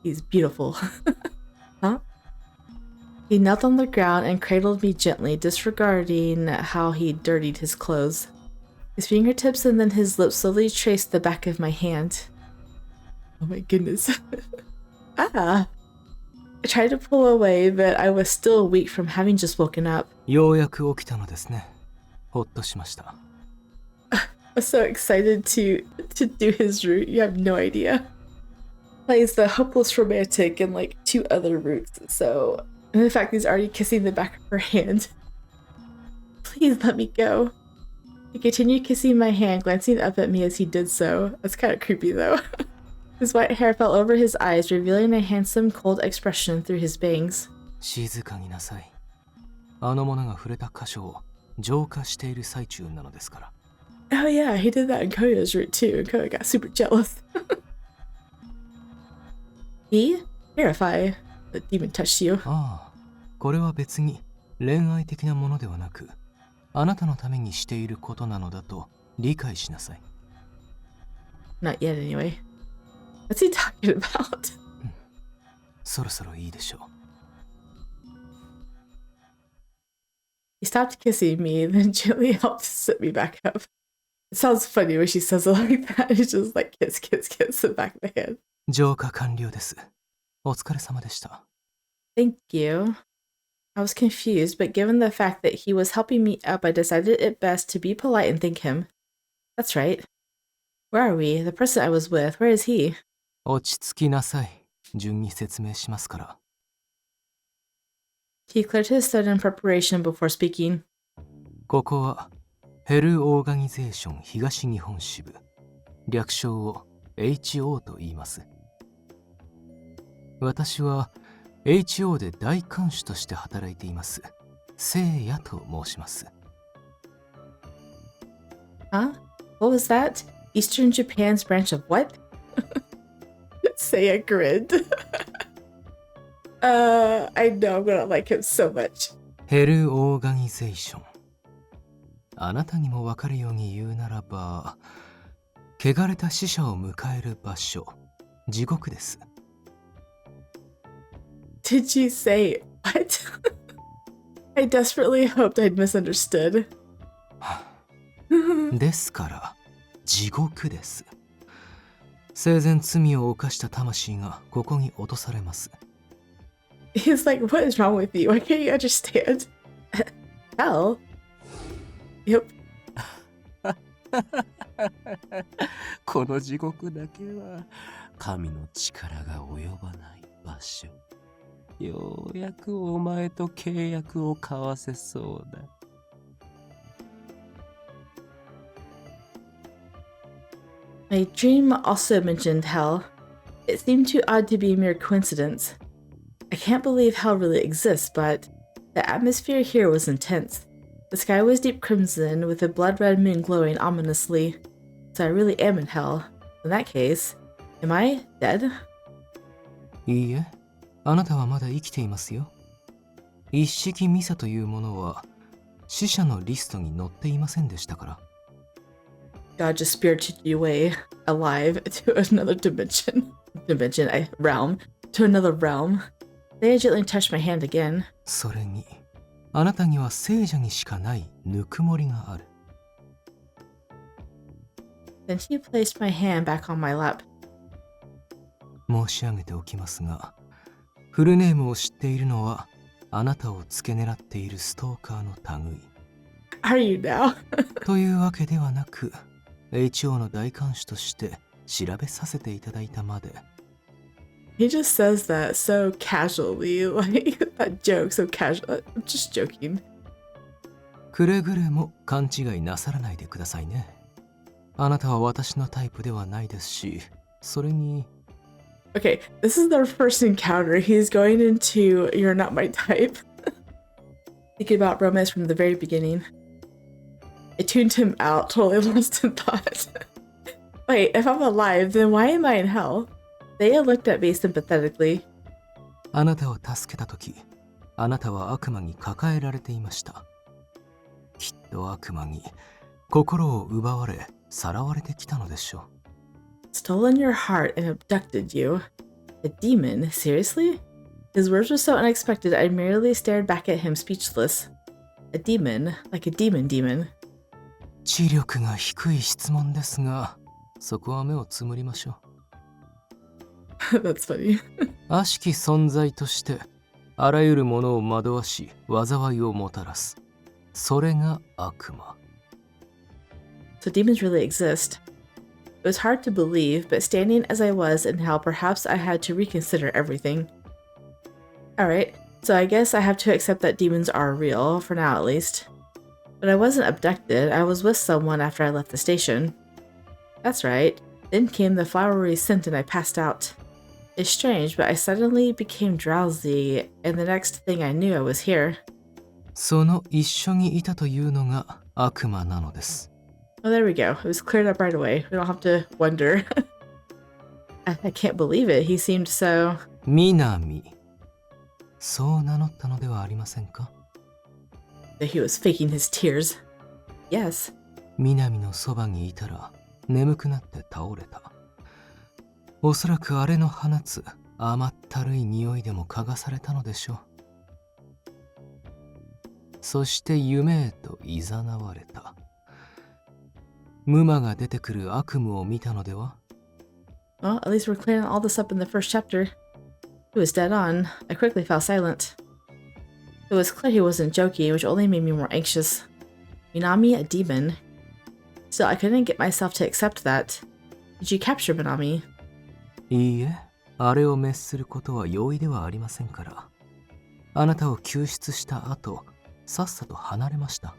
He's beautiful. Huh? He knelt on the ground and cradled me gently, disregarding how he dirtied his clothes. His fingertips and then his lips slowly traced the back of my hand. Oh my goodness. Ah! I tried to pull away, but I was still weak from having just woken up. ようやく起きたのですね。ほっとしました。I was so excited to do his route, you have no idea. Plays the hopeless romantic and like 2 other routes, so... And in fact, he's already kissing the back of her hand. Please let me go. He continued kissing my hand, glancing up at me as he did so. That's kind of creepy though. His white hair fell over his eyes, revealing a handsome, cold expression through his bangs. 静かになさい。あの者が触れた箇所を浄化している最中なのですから。Oh yeah, he did that in Koya's route too, and Koya got super jealous. He? Purify. The demon touched you. ああ、これは別に恋愛的なものではなく、あなたのためにしていることなのだと理解しなさい。Not yet, anyway. What's he talking about? そろそろいいでしょう。He stopped kissing me, then gently helped sit me back up. It sounds funny when she says it like that. It's just like kiss, kiss, kiss the back of the hand. 浄化完了です。お疲れ様でした。Thank you. I was confused, but given the fact that he was helping me up, I decided it best to be polite and thank him. That's right. Where are we? The person I was with, where is he? 落ち着きなさい。順に説明しますから。He cleared his throat in preparation before speaking. ここはヘルオーガニゼーション東日本支部。略称を HO と言います。私は HO で大看守として働いています。聖夜と申します。Huh? What was that? Eastern Japan's branch of what? Seiya grinned. I know I'm gonna like him so much. ヘルオーガニゼーション。あなたにもわかるように言うならば、汚れた死者を迎える場所、地獄です。Did you say what? I desperately hoped I'd misunderstood. ですから、地獄です。生前罪を犯した魂がここに落とされます。He's like, what is wrong with you? Why can't you understand? Hell? Yep. この地獄だけは神の力が及ばない場所。ようやくお前と契約を交わせそうだ。My dream also mentioned hell. It seemed too odd to be a mere coincidence. I can't believe hell really exists, but the atmosphere here was intense. The sky was deep crimson with a blood-red moon glowing ominously. So I really am in hell. In that case, am I dead? いいえ、あなたはまだ生きていますよ。一式ミサというものは死者のリストに載っていませんでしたから。God just spirited you away, alive, to another realm, to another realm. They gently touched my hand again. それに、あなたには聖者にしかないぬくもりがある。Then he placed my hand back on my lap. 申し上げておきますが、フルネームを知っているのはあなたを付け狙っているストーカーの類。Are you now? というわけではなく、HO の大監視として調べさせていただいたまで。He just says that so casually, like that joke so casual. I'm just joking. くれぐれも勘違いなさらないでくださいね。あなたは私のタイプではないですし、それに。Okay, this is their first encounter. He's going into you're not my type. Thinking about romance from the very beginning. I tuned him out, totally lost in thought. Wait, if I'm alive, then why am I in hell? Seiya looked at me sympathetically. あなたを助けたとき、あなたは悪魔に抱えられていました。きっと悪魔に心を奪われ、さらわれてきたのでしょう。Stolen your heart and abducted you. A demon? Seriously? His words were so unexpected I merely stared back at him speechless. A demon? Like a demon. 知力が低い質問ですが、そこは目をつむりましょう。That's funny. 悪しき存在として、あらゆるものを惑わし、災いをもたらす。それが悪魔。So demons really exist. It was hard to believe, but standing as I was in hell, perhaps I had to reconsider everything. Alright, so I guess I have to accept that demons are real, for now at least. But I wasn't abducted, I was with someone after I left the station. That's right, then came the flowery scent and I passed out. It's strange, but I suddenly became drowsy, and the next thing I knew I was here. その一緒にいたというのが悪魔なのです。Oh, there we go. It was cleared up right away. We don't have to wonder. I can't believe it. He seemed so... 南。そう名乗ったのではありませんか？ That he was faking his tears. Yes. 南のそばにいたら眠くなって倒れた。おそらくあれの放つ甘ったるい匂いでも嗅がされたのでしょう。そして夢へと誘われた。ムマが出てくる悪夢を見たのでは？ Well, at least we're clearing all this up in the first chapter. He was dead on. I quickly fell silent. It was clear he wasn't joking, which only made me more anxious. Minami, a demon? Still, I couldn't get myself to accept that. Did you capture Minami? いいえ、あれを滅することは容易ではありませんから。あなたを救出した後、さっさと離れました。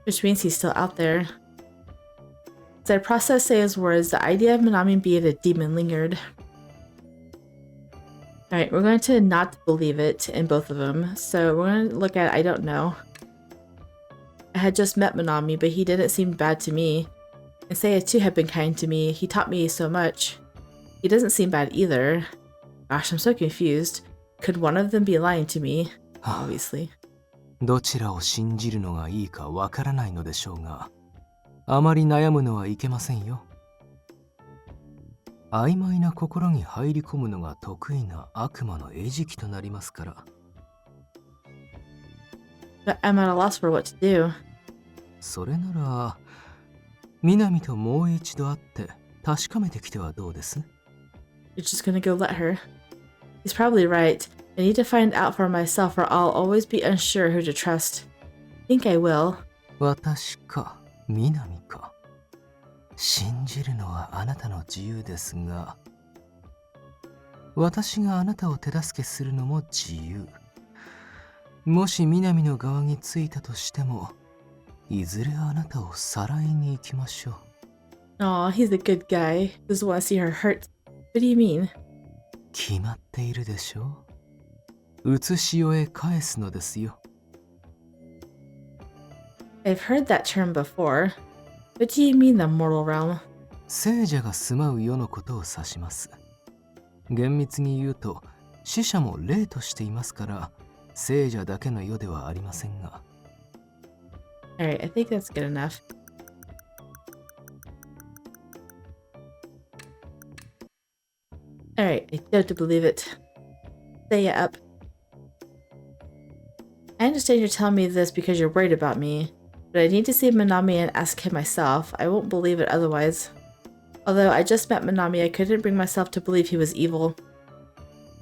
Which means he's still out there. As I processed Seiya's words, the idea of Minami being a demon lingered. Alright, we're going to not believe it in both of them. So we're going to look at I don't know. I had just met Minami, but he didn't seem bad to me. And Seiya too had been kind to me. He taught me so much. He doesn't seem bad either. Gosh, I'm so confused. Could one of them be lying to me? Obviously. どちらを信じるのがいいかわからないのでしょうが、あまり悩むのはいけませんよ。曖昧な心に入り込むのが得意な悪魔の餌食となりますから。But I'm at a loss for what to do. それなら、南ともう一度会って確かめてきてはどうです？ You're just gonna go let her. He's probably right. I need to find out for myself or I'll always be unsure who to trust. I think I will. 私か南か。信じるのはあなたの自由ですが、私があなたを手助けするのも自由。もし南の側についたとしても、いずれあなたをさらいに行きましょう。Aw, he's a good guy. Doesn't want to see her hurt. What do you mean? 決まっているでしょう。写し世へ返すのですよ。I've heard that term before. What do you mean, the mortal realm? 聖者が住まう世のことを指します。厳密に言うと、死者も霊としていますから、聖者だけの世ではありませんが。Alright, I think that's good enough. Alright, I don't believe it. Seiya up. I understand you're telling me this because you're worried about me, but I need to see Minami and ask him myself. I won't believe it otherwise. Although I just met Minami, I couldn't bring myself to believe he was evil.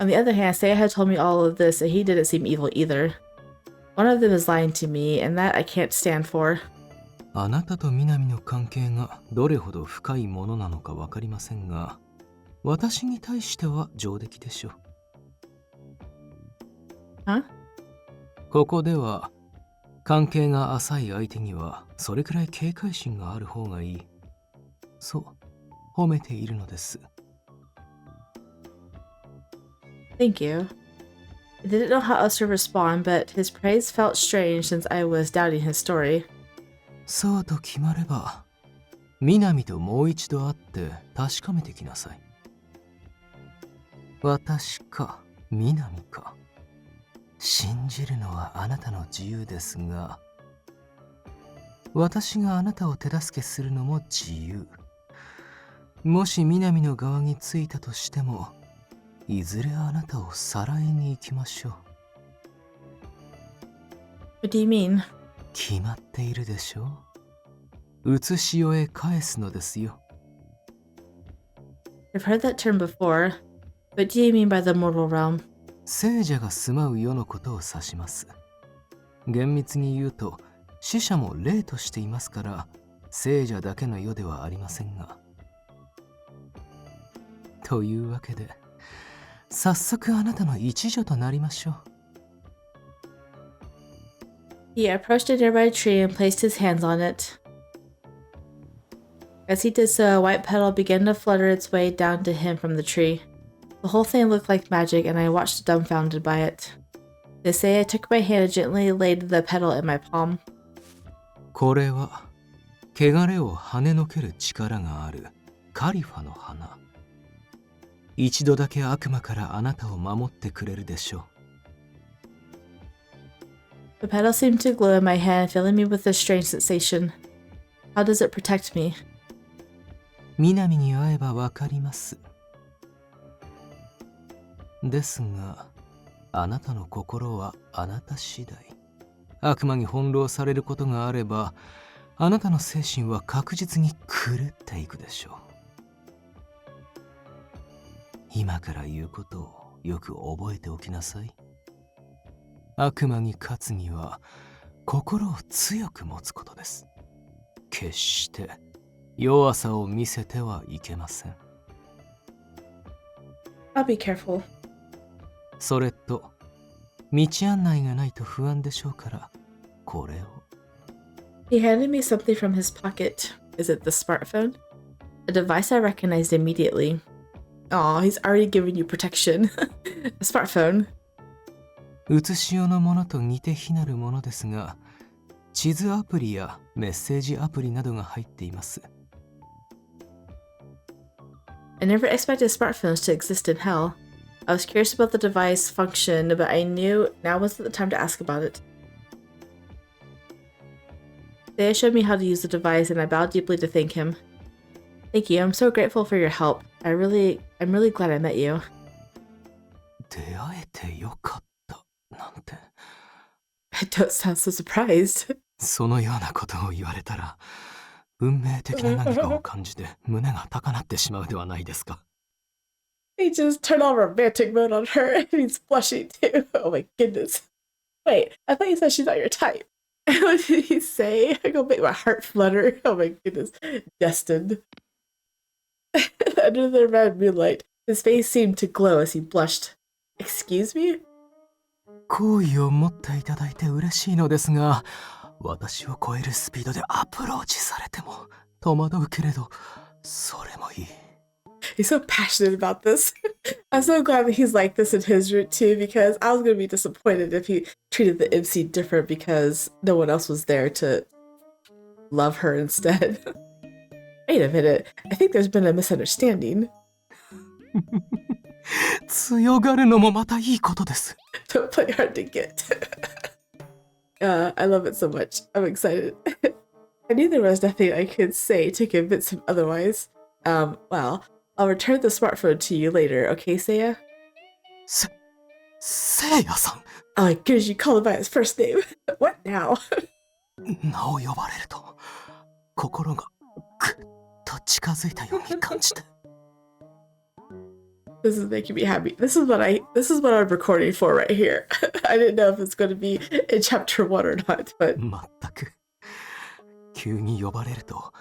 On the other hand, Seiya had told me all of this and he didn't seem evil either. One of them is lying to me, and that I can't stand for. あなたと南の関係がどれほど深いものなのかわかりませんが、私に対しては上出来でしょう。Huh? ここでは、関係が浅い相手にはそれくらい警戒心がある方がいい。そう、褒めているのです。Thank you. I didn't know how else to respond, but his praise felt strange since I was doubting his story. そうと決まれば、南ともう一度会って確かめてきなさい。私か南か。信じるのはあなたの自由ですが、私があなたを手助けするのも自由。もし南の側についたとしても、いずれあなたをさらいに行きましょう。What do you mean? 決まっているでしょう。写し世へ返すのですよ。I've heard that term before. What do you mean by the mortal realm? 聖者が住まう世のことを指します。厳密に言うと、死者も霊としていますから、聖者だけの世ではありませんが。というわけで、早速あなたの一助となりましょう。He approached a nearby tree and placed his hands on it. As he did so, a white petal began to flutter its way down to him from the tree. The whole thing looked like magic, and I watched dumbfounded by it. They say I took my hand and gently laid the petal in my palm. これは、汚れを跳ねのける力があるカリファの花。一度だけ悪魔からあなたを守ってくれるでしょう。The petal seemed to glow in my hand, filling me with a strange sensation. How does it protect me? 南に会えばわかります。ですが、あなたの心はあなた次第。悪魔に翻弄されることがあれば、あなたの精神は確実に狂っていくでしょう。今から言うことをよく覚えておきなさい。悪魔に勝つには心を強く持つことです。決して弱さを見せてはいけません。I'll be careful. それと、道案内がないと不安でしょうから、これを。He handed me something from his pocket. Is it the smartphone? A device I recognized immediately. Aw, he's already given you protection. A smartphone. 写し世のものと似て非なるものですが、地図アプリやメッセージアプリなどが入っています。I never expected smartphones to exist in hell. I was curious about the device function, but I knew now wasn't the time to ask about it. They showed me how to use the device, and I bowed deeply to thank him. Thank you. I'm so grateful for your help. I'm really glad I met you. 出会えてよかったなんて。I don't sound so surprised. そのようなことを言われたら、運命的な何かを感じて胸が高鳴ってしまうではないですか。He just turned on romantic mode on her and he's blushing too. Oh my goodness. Wait, I thought you said she's not your type. What did he say? I go make my heart flutter. Oh my goodness. Destined. Under the red moonlight, his face seemed to glow as he blushed. Excuse me? 好意を持っていただいて嬉しいのですが、私を超えるスピードでアプローチされても戸惑うけれど、それもいい。He's so passionate about this. I'm so glad that he's like this in his route too, because I was going to be disappointed if he treated the MC different because no one else was there to love her instead. Wait a minute. I think there's been a misunderstanding. 強がるのもまたいいことです。Don't play hard to get. I love it so much. I'm excited. I knew there was nothing I could say to convince him otherwise. Well, I'll return the smartphone to you later, okay, Seiya? せいやさん。 Oh my goodness, you call him by his first name. What now? 名を呼ばれると心がぐっと近づいたように感じて。This is making me happy. This is what I'm recording for right here. I didn't know if it's going to be in chapter 1 or not, but まったく急に呼ばれると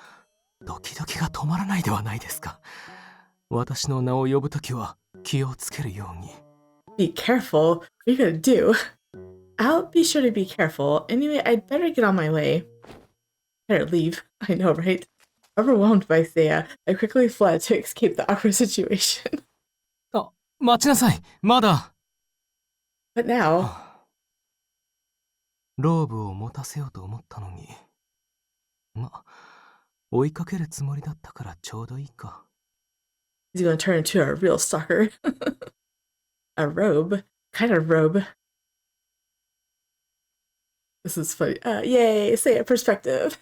ドキドキが止まらないではないですか。私の名を呼ぶときは気をつけるように。 be careful. What are you gonna do? I'll be sure to be careful. Anyway, I'd better get on my way. Better leave. I know, right? Overwhelmed by Seiya, I quickly fled to escape the awkward situation. あ、待ちなさい。まだ。But now, ローブを持たせようと思ったのに。追いかけるつもりだったからちょうどいいか。 he's gonna turn into a real stalker. A robe? Kind of robe. This is funny. Yay, Seiya perspective.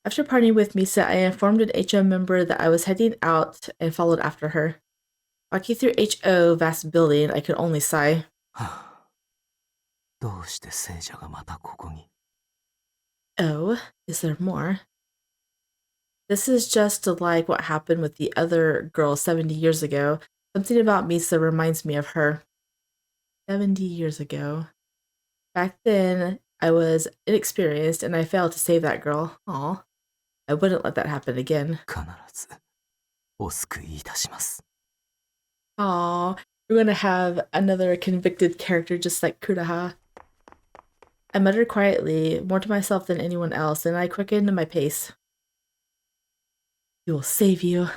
After partying with Misa, I informed an HO member that I was heading out and followed after her. Walking through HO vast building, I could only sigh. どうして聖者がまたここに。 Oh, is there more? This is just like what happened with the other girl 70 years ago. Something about Misa reminds me of her. 70 years ago. Back then, I was inexperienced and I failed to save that girl. Aw. I wouldn't let that happen again. 必ずお救いいたします。 Aw, we're gonna have another convicted character just like Kuraha. I muttered quietly, more to myself than anyone else, and I quickened my pace. He will save you.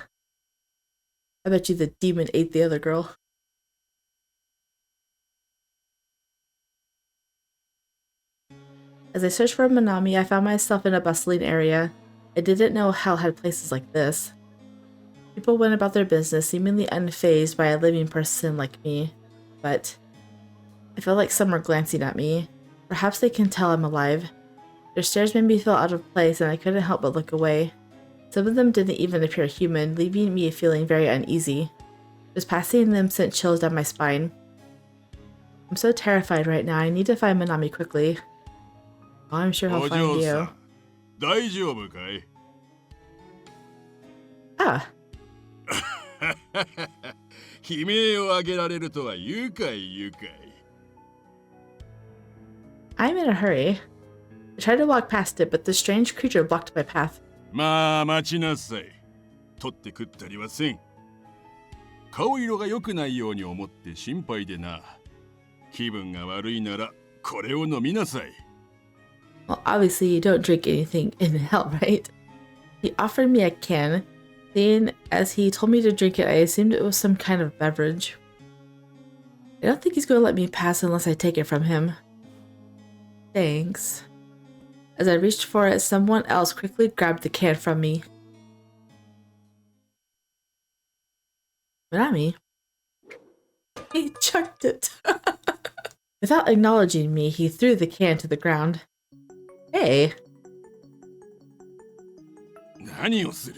I bet you the demon ate the other girl. As I searched for Manami, I found myself in a bustling area. I didn't know hell had places like this. People went about their business, seemingly unfazed by a living person like me. But I felt like some were glancing at me. Perhaps they can tell I'm alive. Their stares made me feel out of place, and I couldn't help but look away. Some of them didn't even appear human, leaving me feeling very uneasy. Just passing them sent chills down my spine. I'm so terrified right now. I need to find Manami quickly. Oh, I'm sure he'll find you. 大丈夫かい? Ah, 悲鳴を上げられるとは愉快愉快。 I'm in a hurry. I tried to walk past it, but the strange creature blocked my path. まあ待ちなさい。取って食ったりはせん。顔色が良くないように思って心配でな。気分が悪いならこれを飲みなさい。 Well, obviously you don't drink anything in hell, right? He offered me a can. Seeing as he told me to drink it, I assumed it was some kind of beverage. I don't think he's going to let me pass unless I take it from him. Thanks. As I reached for it, someone else quickly grabbed the can from me. Manami? He chucked it. Without acknowledging me, he threw the can to the ground. Hey. 何をする?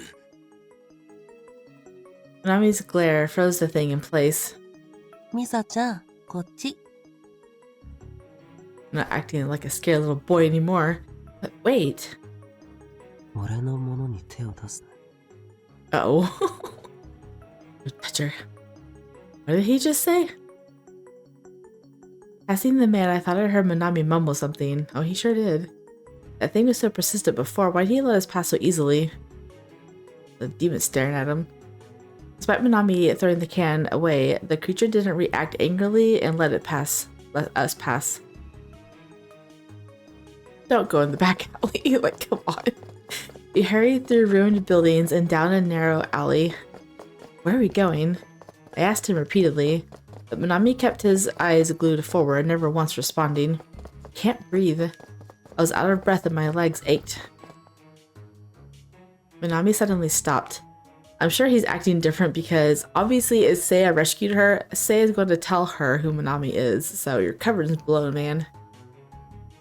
Manami's glare froze the thing in place. ミサちゃん、こっち。not acting like a scared little boy anymore. But wait. 俺のものに手を出すな。Uh-oh. Touch her. What did he just say? Passing the man, I thought I heard Minami mumble something. Oh, he sure did. That thing was so persistent before. Why did he let us pass so easily? The demon staring at him. Despite Minami throwing the can away, the creature didn't react angrily and let us pass. Don't go in the back alley. Like, come on. We hurried through ruined buildings and down a narrow alley. Where are we going? I asked him repeatedly, but Minami kept his eyes glued forward, never once responding. I can't breathe. I was out of breath and my legs ached. Minami suddenly stopped. I'm sure he's acting different because obviously as Seiya rescued her, Seiya is going to tell her who Minami is, so your coverage is blown, man.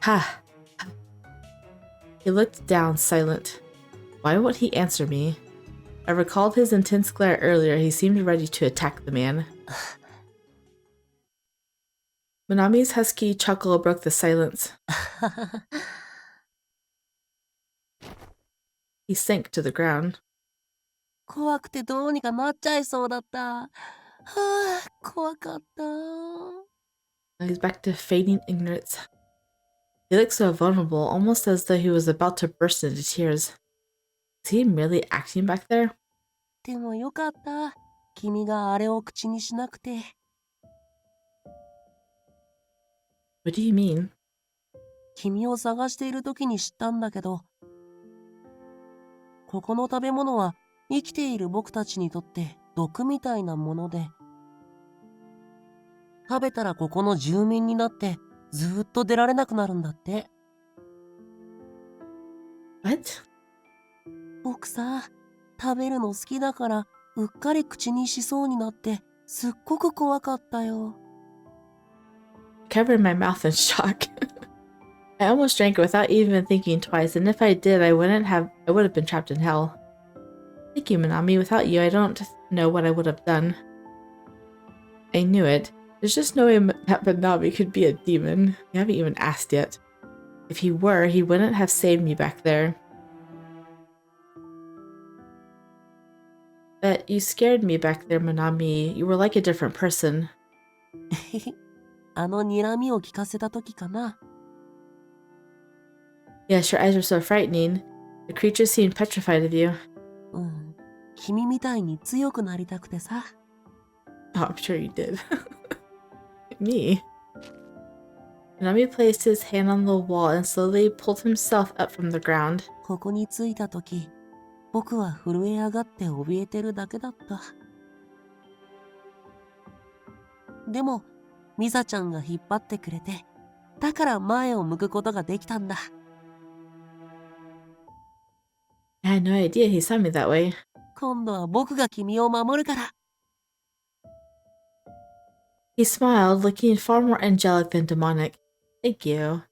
Ha! He looked down, silent. Why won't he answer me? I recalled his intense glare earlier. He seemed ready to attack the man. Minami's husky chuckle broke the silence. He sank to the ground. 怖くてどうにかなっちゃいそうだった。はあ、怖かった。He's back to feigning ignorance. He looked so vulnerable, almost as though he was about to burst into tears. Is he merely acting back there? でもよかった。君があれを口にしなくて。What do you mean? 君を探している時に知ったんだけど、ここの食べ物は生きている僕たちにとって毒みたいなもので、食べたらここの住民になってずっと出られなくなるんだって。What? 僕さ、食べるの好きだからうっかり口にしそうになってすっごく怖かったよ。Covered my mouth in shock. I almost drank it without even thinking twice, and if I did, I would have been trapped in hell. Thank you, Minami. Without you, I don't know what I would have done. I knew it. There's just no way that Minami could be a demon. You haven't even asked yet. If he were, he wouldn't have saved me back there. But you scared me back there, Minami. You were like a different person. あの睨みを聞かせた時かな。Yes, your eyes were so frightening. The creature seemed petrified of you. うん、君みたいに強くなりたくてさ。Oh, I'm sure you did. Me? Minami placed his hand on the wall and slowly pulled himself up from the ground. ここに着いた時、僕は震え上がって怯えてるだけだった。でも、ミサちゃんが引っ張ってくれて、だから前を向くことができたんだ。I had no idea he saw me that way. 今度は僕が君を守るから。He smiled, looking far more angelic than demonic. Thank you.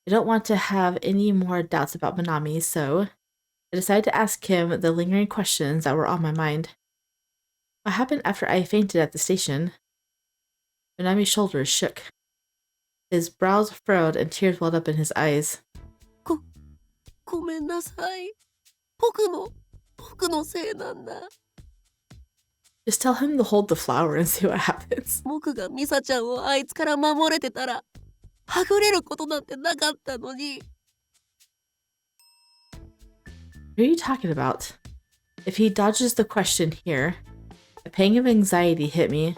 I don't want to have any more doubts about Minami, so I decided to ask him the lingering questions that were on my mind. What happened after I fainted at the station? Minami's shoulders shook. His brows furrowed and tears welled up in his eyes. ごめんなさい。僕のせいなんだ。Just tell him to hold the flower and see what happens. 僕がミサちゃんをあいつから守れてたら、はぐれることなんてなかったのに。What are you talking about? If he dodges the question here, a pang of anxiety hit me.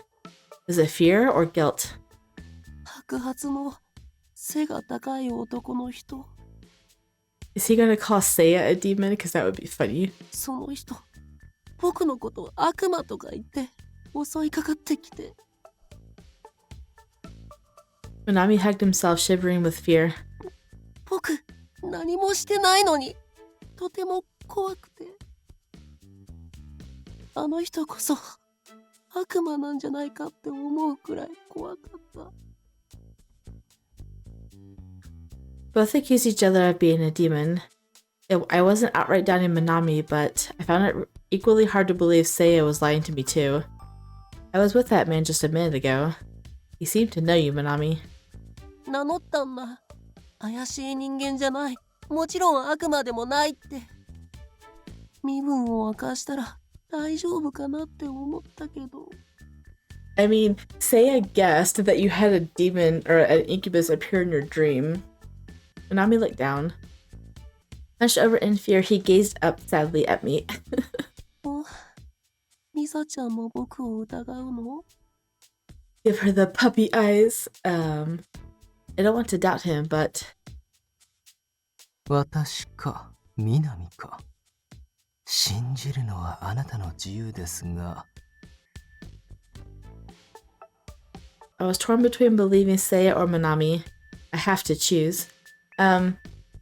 Is it fear or guilt? 白髪の背が高い男の人。Is he gonna call Seiya a demon? Because that would be funny. その人、僕のことを悪魔とか言って襲いかかってきて。Minami hugged himself, shivering with fear. 僕、何もしてないのに、とても怖くて。あの人こそ悪魔なんじゃないかって思うくらい怖かった。Both accused each other of being a demon. I wasn't outright doubting Minami, but I found it equally hard to believe Seiya was lying to me too. I was with that man just a minute ago. He seemed to know you, Minami. 名乗ったんだ。怪しい人間じゃない。もちろん悪魔でもないって。身分を明かしたら大丈夫かなって思ったけど。I mean, Seiya guessed that you had a demon or an incubus appear in your dream. Minami looked down. Hunched over in fear, he gazed up sadly at me. ミサちゃんも僕を疑うの？ Give her the puppy eyes. I don't want to doubt him, but 私か、南か。信じるのはあなたの自由ですが。I was torn between believing Seiya or Minami. I have to choose. I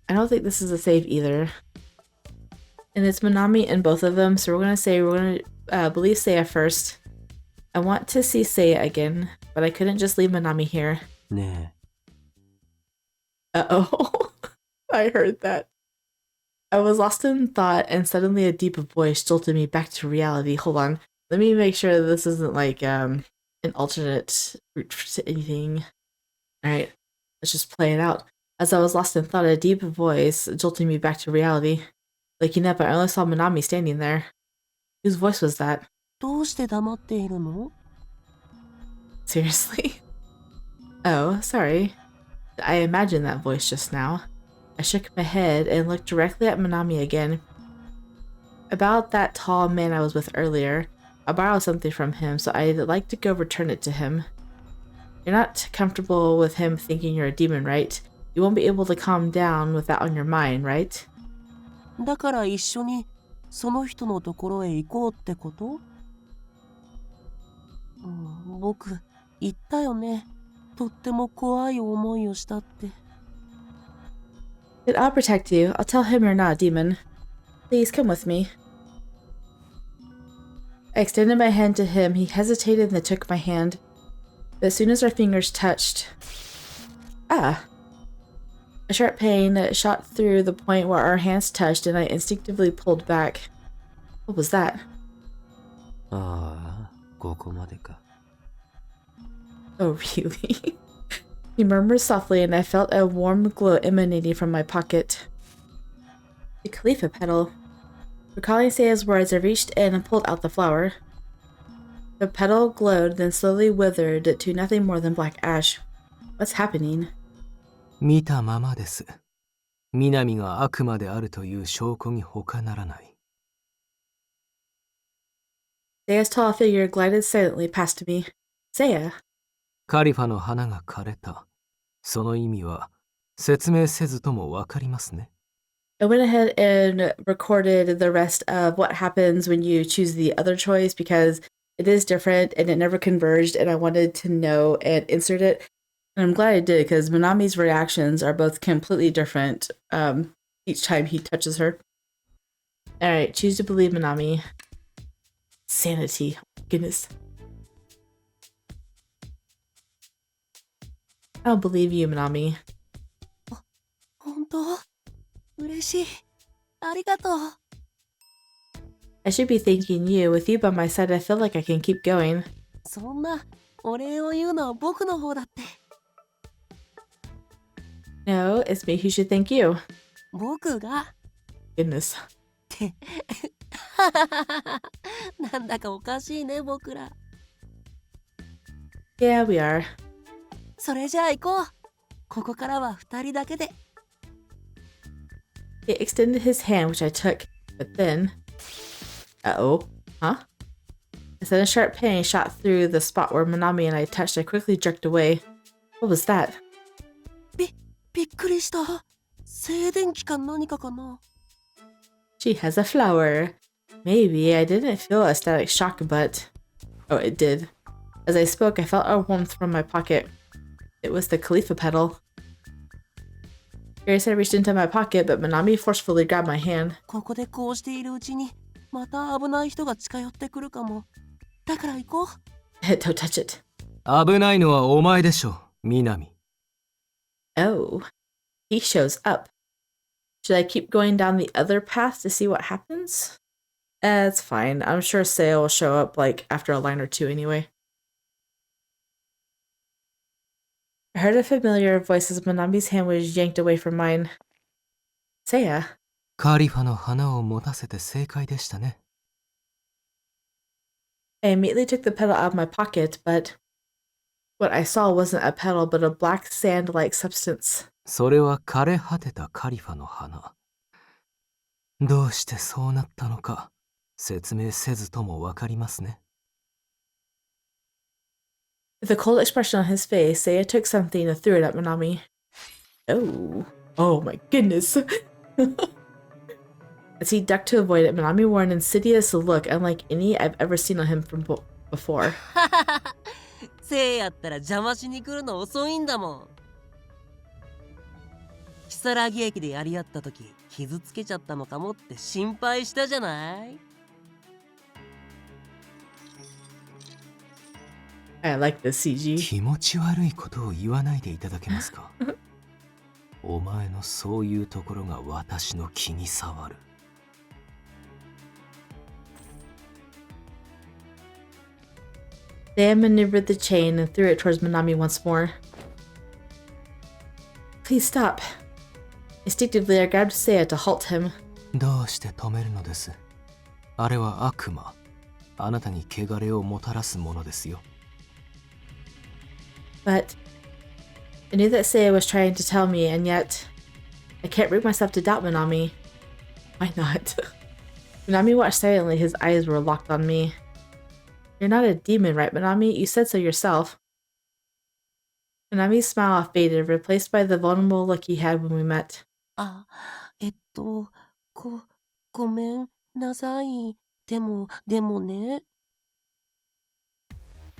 don't think this is a save either. And it's Minami in both of them, so we're gonna believe Seiya first. I want to see Seiya again, but I couldn't just leave Minami here. ね Uh-oh. I heard that. I was lost in thought, and suddenly a deep voice jolted me back to reality. Hold on. Let me make sure this isn't like an alternate route to anything. Alright, let's just play it out. As I was lost in thought, a deep voice jolted me back to reality. Looking up, I only saw Minami standing there. Whose voice was that? どうして黙っているの？ Seriously? Oh, sorry. I imagined that voice just now. I shook my head and looked directly at Minami again. About that tall man I was with earlier. I borrowed something from him, so I'd like to go return it to him. You're not comfortable with him thinking you're a demon, right? You won't be able to calm down with that on your mind, right? だから一緒にその人のところへ行こうってこと？僕言ったよね。とっても怖い思いをしたって。But I'll protect you. I'll tell him you're not a demon. Please come with me. I extended my hand to him. He hesitated and then took my hand. But as soon as our fingers touched... Ah! A sharp pain shot through the point where our hands touched and I instinctively pulled back. What was that? ああ、ここまでか。Oh, really? He murmured softly and I felt a warm glow emanating from my pocket. The Khalifa petal. Recalling Seiya's words, I reached in and pulled out the flower. The petal glowed, then slowly withered to nothing more than black ash. What's happening? 見たままです。南が悪魔であるという証拠に他ならない。Seiya's tall figure glided silently past me. Seiya? カリファの花が枯れた。その意味は説明せずともわかりますね。I went ahead and recorded the rest of what happens when you choose the other choice because it is different and it never converged and I wanted to know and insert it. And I'm glad I did because Minami's reactions are both completely different each time he touches her. Alright, choose to believe Minami. Sanity. Goodness. I don't believe you, Minami. 本当？嬉しい。ありがとう。I should be thanking you. With you by my side, I feel like I can keep going. そんなお礼を言うのは僕の方だって。No, it's me who should thank you. 僕が。Goodness. ってなんだかおかしいね、僕ら。Yeah, we are. それじゃあ行こう。ここからは2人だけで。He extended his hand, which I took, but then... Uh-oh. Huh? As then a sharp pain shot through the spot where Minami and I touched. I quickly jerked away. What was that? びっくりした。静電気か何かかな。She has a flower. Maybe I didn't feel a static shock, but... Oh, it did. As I spoke, I felt a warmth from my pocket. It was the Khalifa petal. Curious, I reached into my pocket, but Minami forcefully grabbed my hand. ここでこうしているうちに、また危ない人が近寄ってくるかも。だから行こう。Don't touch it. 危ないのはお前でしょ、南。Oh. He shows up. Should I keep going down the other path to see what happens? It's fine. I'm sure Seiya will show up like after a line or two anyway. I heard a familiar voice as Manami's hand was yanked away from mine. Seiya. カリファの花を持たせて正解でしたね。I immediately took the petal out of my pocket, but what I saw wasn't a petal, but a black sand-like substance. それは枯れ果てたカリファの花。どうしてそうなったのか説明せずともわかりますね。With a cold expression on his face, Seiya took something and threw it at Manami. Oh my goodness. As he ducked to avoid it, Manami wore an insidious look unlike any I've ever seen on him from before. せいやったら邪魔しに来るの遅いんだもん。如月駅でやり合った時傷つけちゃったのかもって心配したじゃない。I like this CG. 気持ち悪いことを言わないでいただけますか。お前のそういうところが私の気に障る。Seiya maneuvered the chain and threw it towards Manami once more. Please stop. Instinctively, I grabbed Seiya to halt him. どうして止めるのです。あれは悪魔。あなたに汚れをもたらすものですよ。But I knew that Seiya was trying to tell me, and yet I can't bring myself to doubt Manami. Why not? Manami watched silently. His eyes were locked on me. You're not a demon, right, Manami? You said so yourself. Manami's smile faded, replaced by the vulnerable look he had when we met. あ、ごめんなさい。でもね。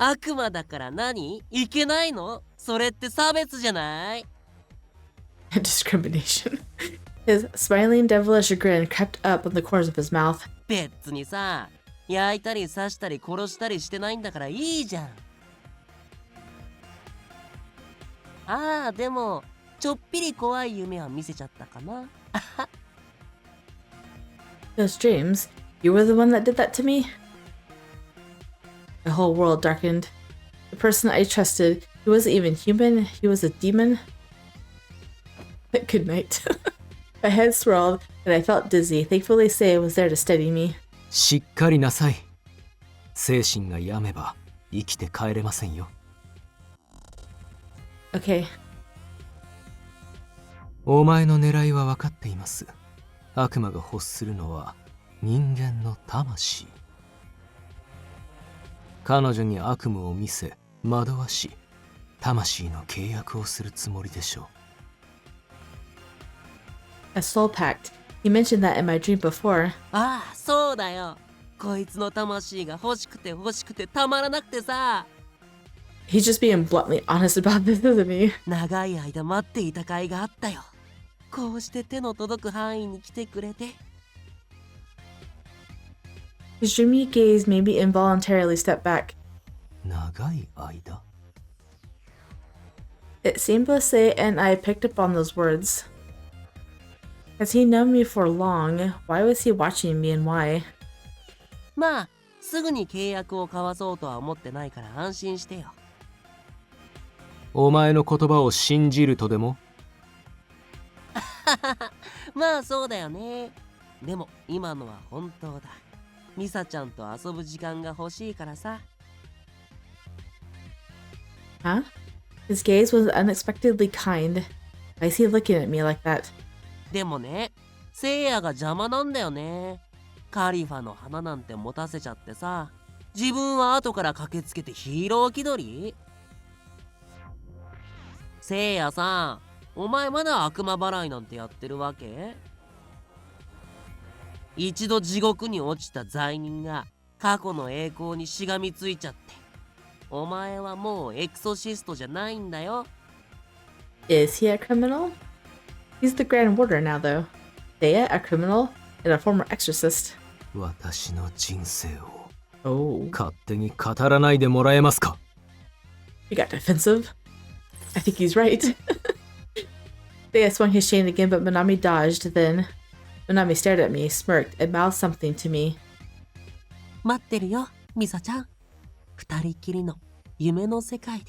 悪魔だから何？いけないの？それって差別じゃない？ Discrimination. His smiling devilish grin crept up on the corners of his mouth. 別にさ、焼いたり刺したり殺したりしてないんだからいいじゃん。ああ、でもちょっぴり怖い夢は見せちゃったかな。Those dreams? You were the one that did that to me? My whole world darkened. The person I trusted, he wasn't even human, he was a demon. Good night. My head swirled and I felt dizzy. Thankfully, Seiya was there to steady me. しっかりなさい。精神が病めば生きて帰れませんよ。Okay. お前の狙いは分かっています。悪魔が欲するのは人間の魂。彼女に悪夢を見せ惑わし魂の契約をするつもりでしょう。A soul pact. He mentioned that in my dream before. ああ、そうだよ。こいつの魂が欲しくてたまらなくてさ。He's just being bluntly honest about this, isn't he? 長い間待っていた甲斐があったよ。こうして手の届く範囲に来てくれて。His dreamy gaze made me involuntarily step back. 長い間 It seemed both Seiya and I picked up on those words. Has he known me for long? Why was he watching me and why? まあ、すぐに契約を交わそうとは思ってないから安心してよ。お前の言葉を信じるとでもまあそうだよね。でも今のは本当だ。ミサちゃんと遊ぶ時間が欲しいからさ。Huh? His gaze was unexpectedly kind. Why is he looking at me like that? でもね、聖夜が邪魔なんだよね。カリファの花なんて持たせちゃってさ、自分は後から駆けつけてヒーロー気取り？聖夜さん、お前まだ悪魔払いなんてやってるわけ？一度地獄に落ちた罪人が過去の栄光にしがみついちゃって、お前はもうエクソシストじゃないんだよ。Is he a criminal? He's the Grand Warder now, though. Seiya, a criminal, and a former exorcist. 私の人生を Oh. 勝手に語らないでもらえますか。 He got defensive. I think he's right. Seiya swung his chain again, but Manami dodged. Then Manami stared at me, smirked, and mouthed something to me. 待ってるよ、ミサちゃん。二人きりの夢の世界で。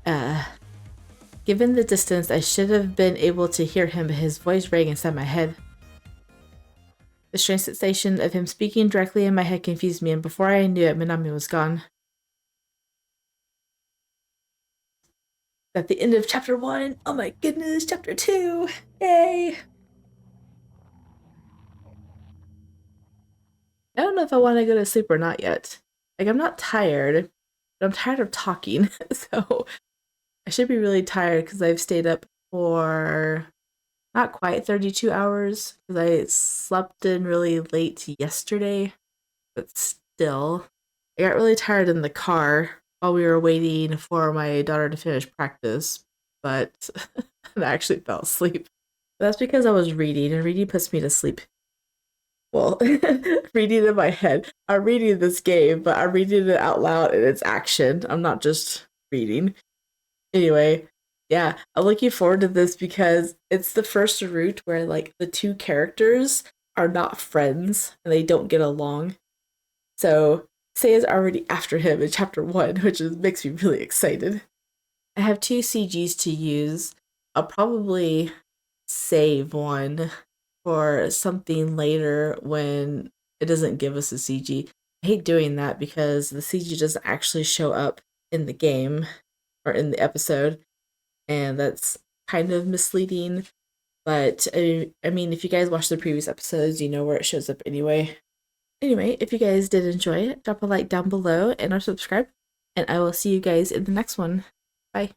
Given the distance, I should have been able to hear him, but his voice rang inside my head. The strange sensation of him speaking directly in my head confused me, and before I knew it, Minami was gone. At the end of chapter 1. Oh my goodness, chapter 2. Yay! I don't know if I want to go to sleep or not yet. Like, I'm not tired, but I'm tired of talking. So I should be really tired because I've stayed up for not quite 32 hours because I slept in really late yesterday, but still. I got really tired in the car while we were waiting for my daughter to finish practice, but I actually fell asleep. That's because I was reading, and reading puts me to sleep. Well, reading in my head. I'm reading this game, but I'm reading it out loud and it's action. I'm not just reading. Anyway, yeah, I'm looking forward to this because it's the first route where like the two characters are not friends and they don't get along. So Seiya's already after him in chapter 1, which makes me really excited. I have 2 CGs to use. I'll probably save one for something later when it doesn't give us a CG. I hate doing that because the CG doesn't actually show up in the game or in the episode, and that's kind of misleading. But I mean, if you guys watch the previous episodes, you know where it shows up anyway. Anyway, if you guys did enjoy it, drop a like down below and or subscribe, and I will see you guys in the next one. Bye.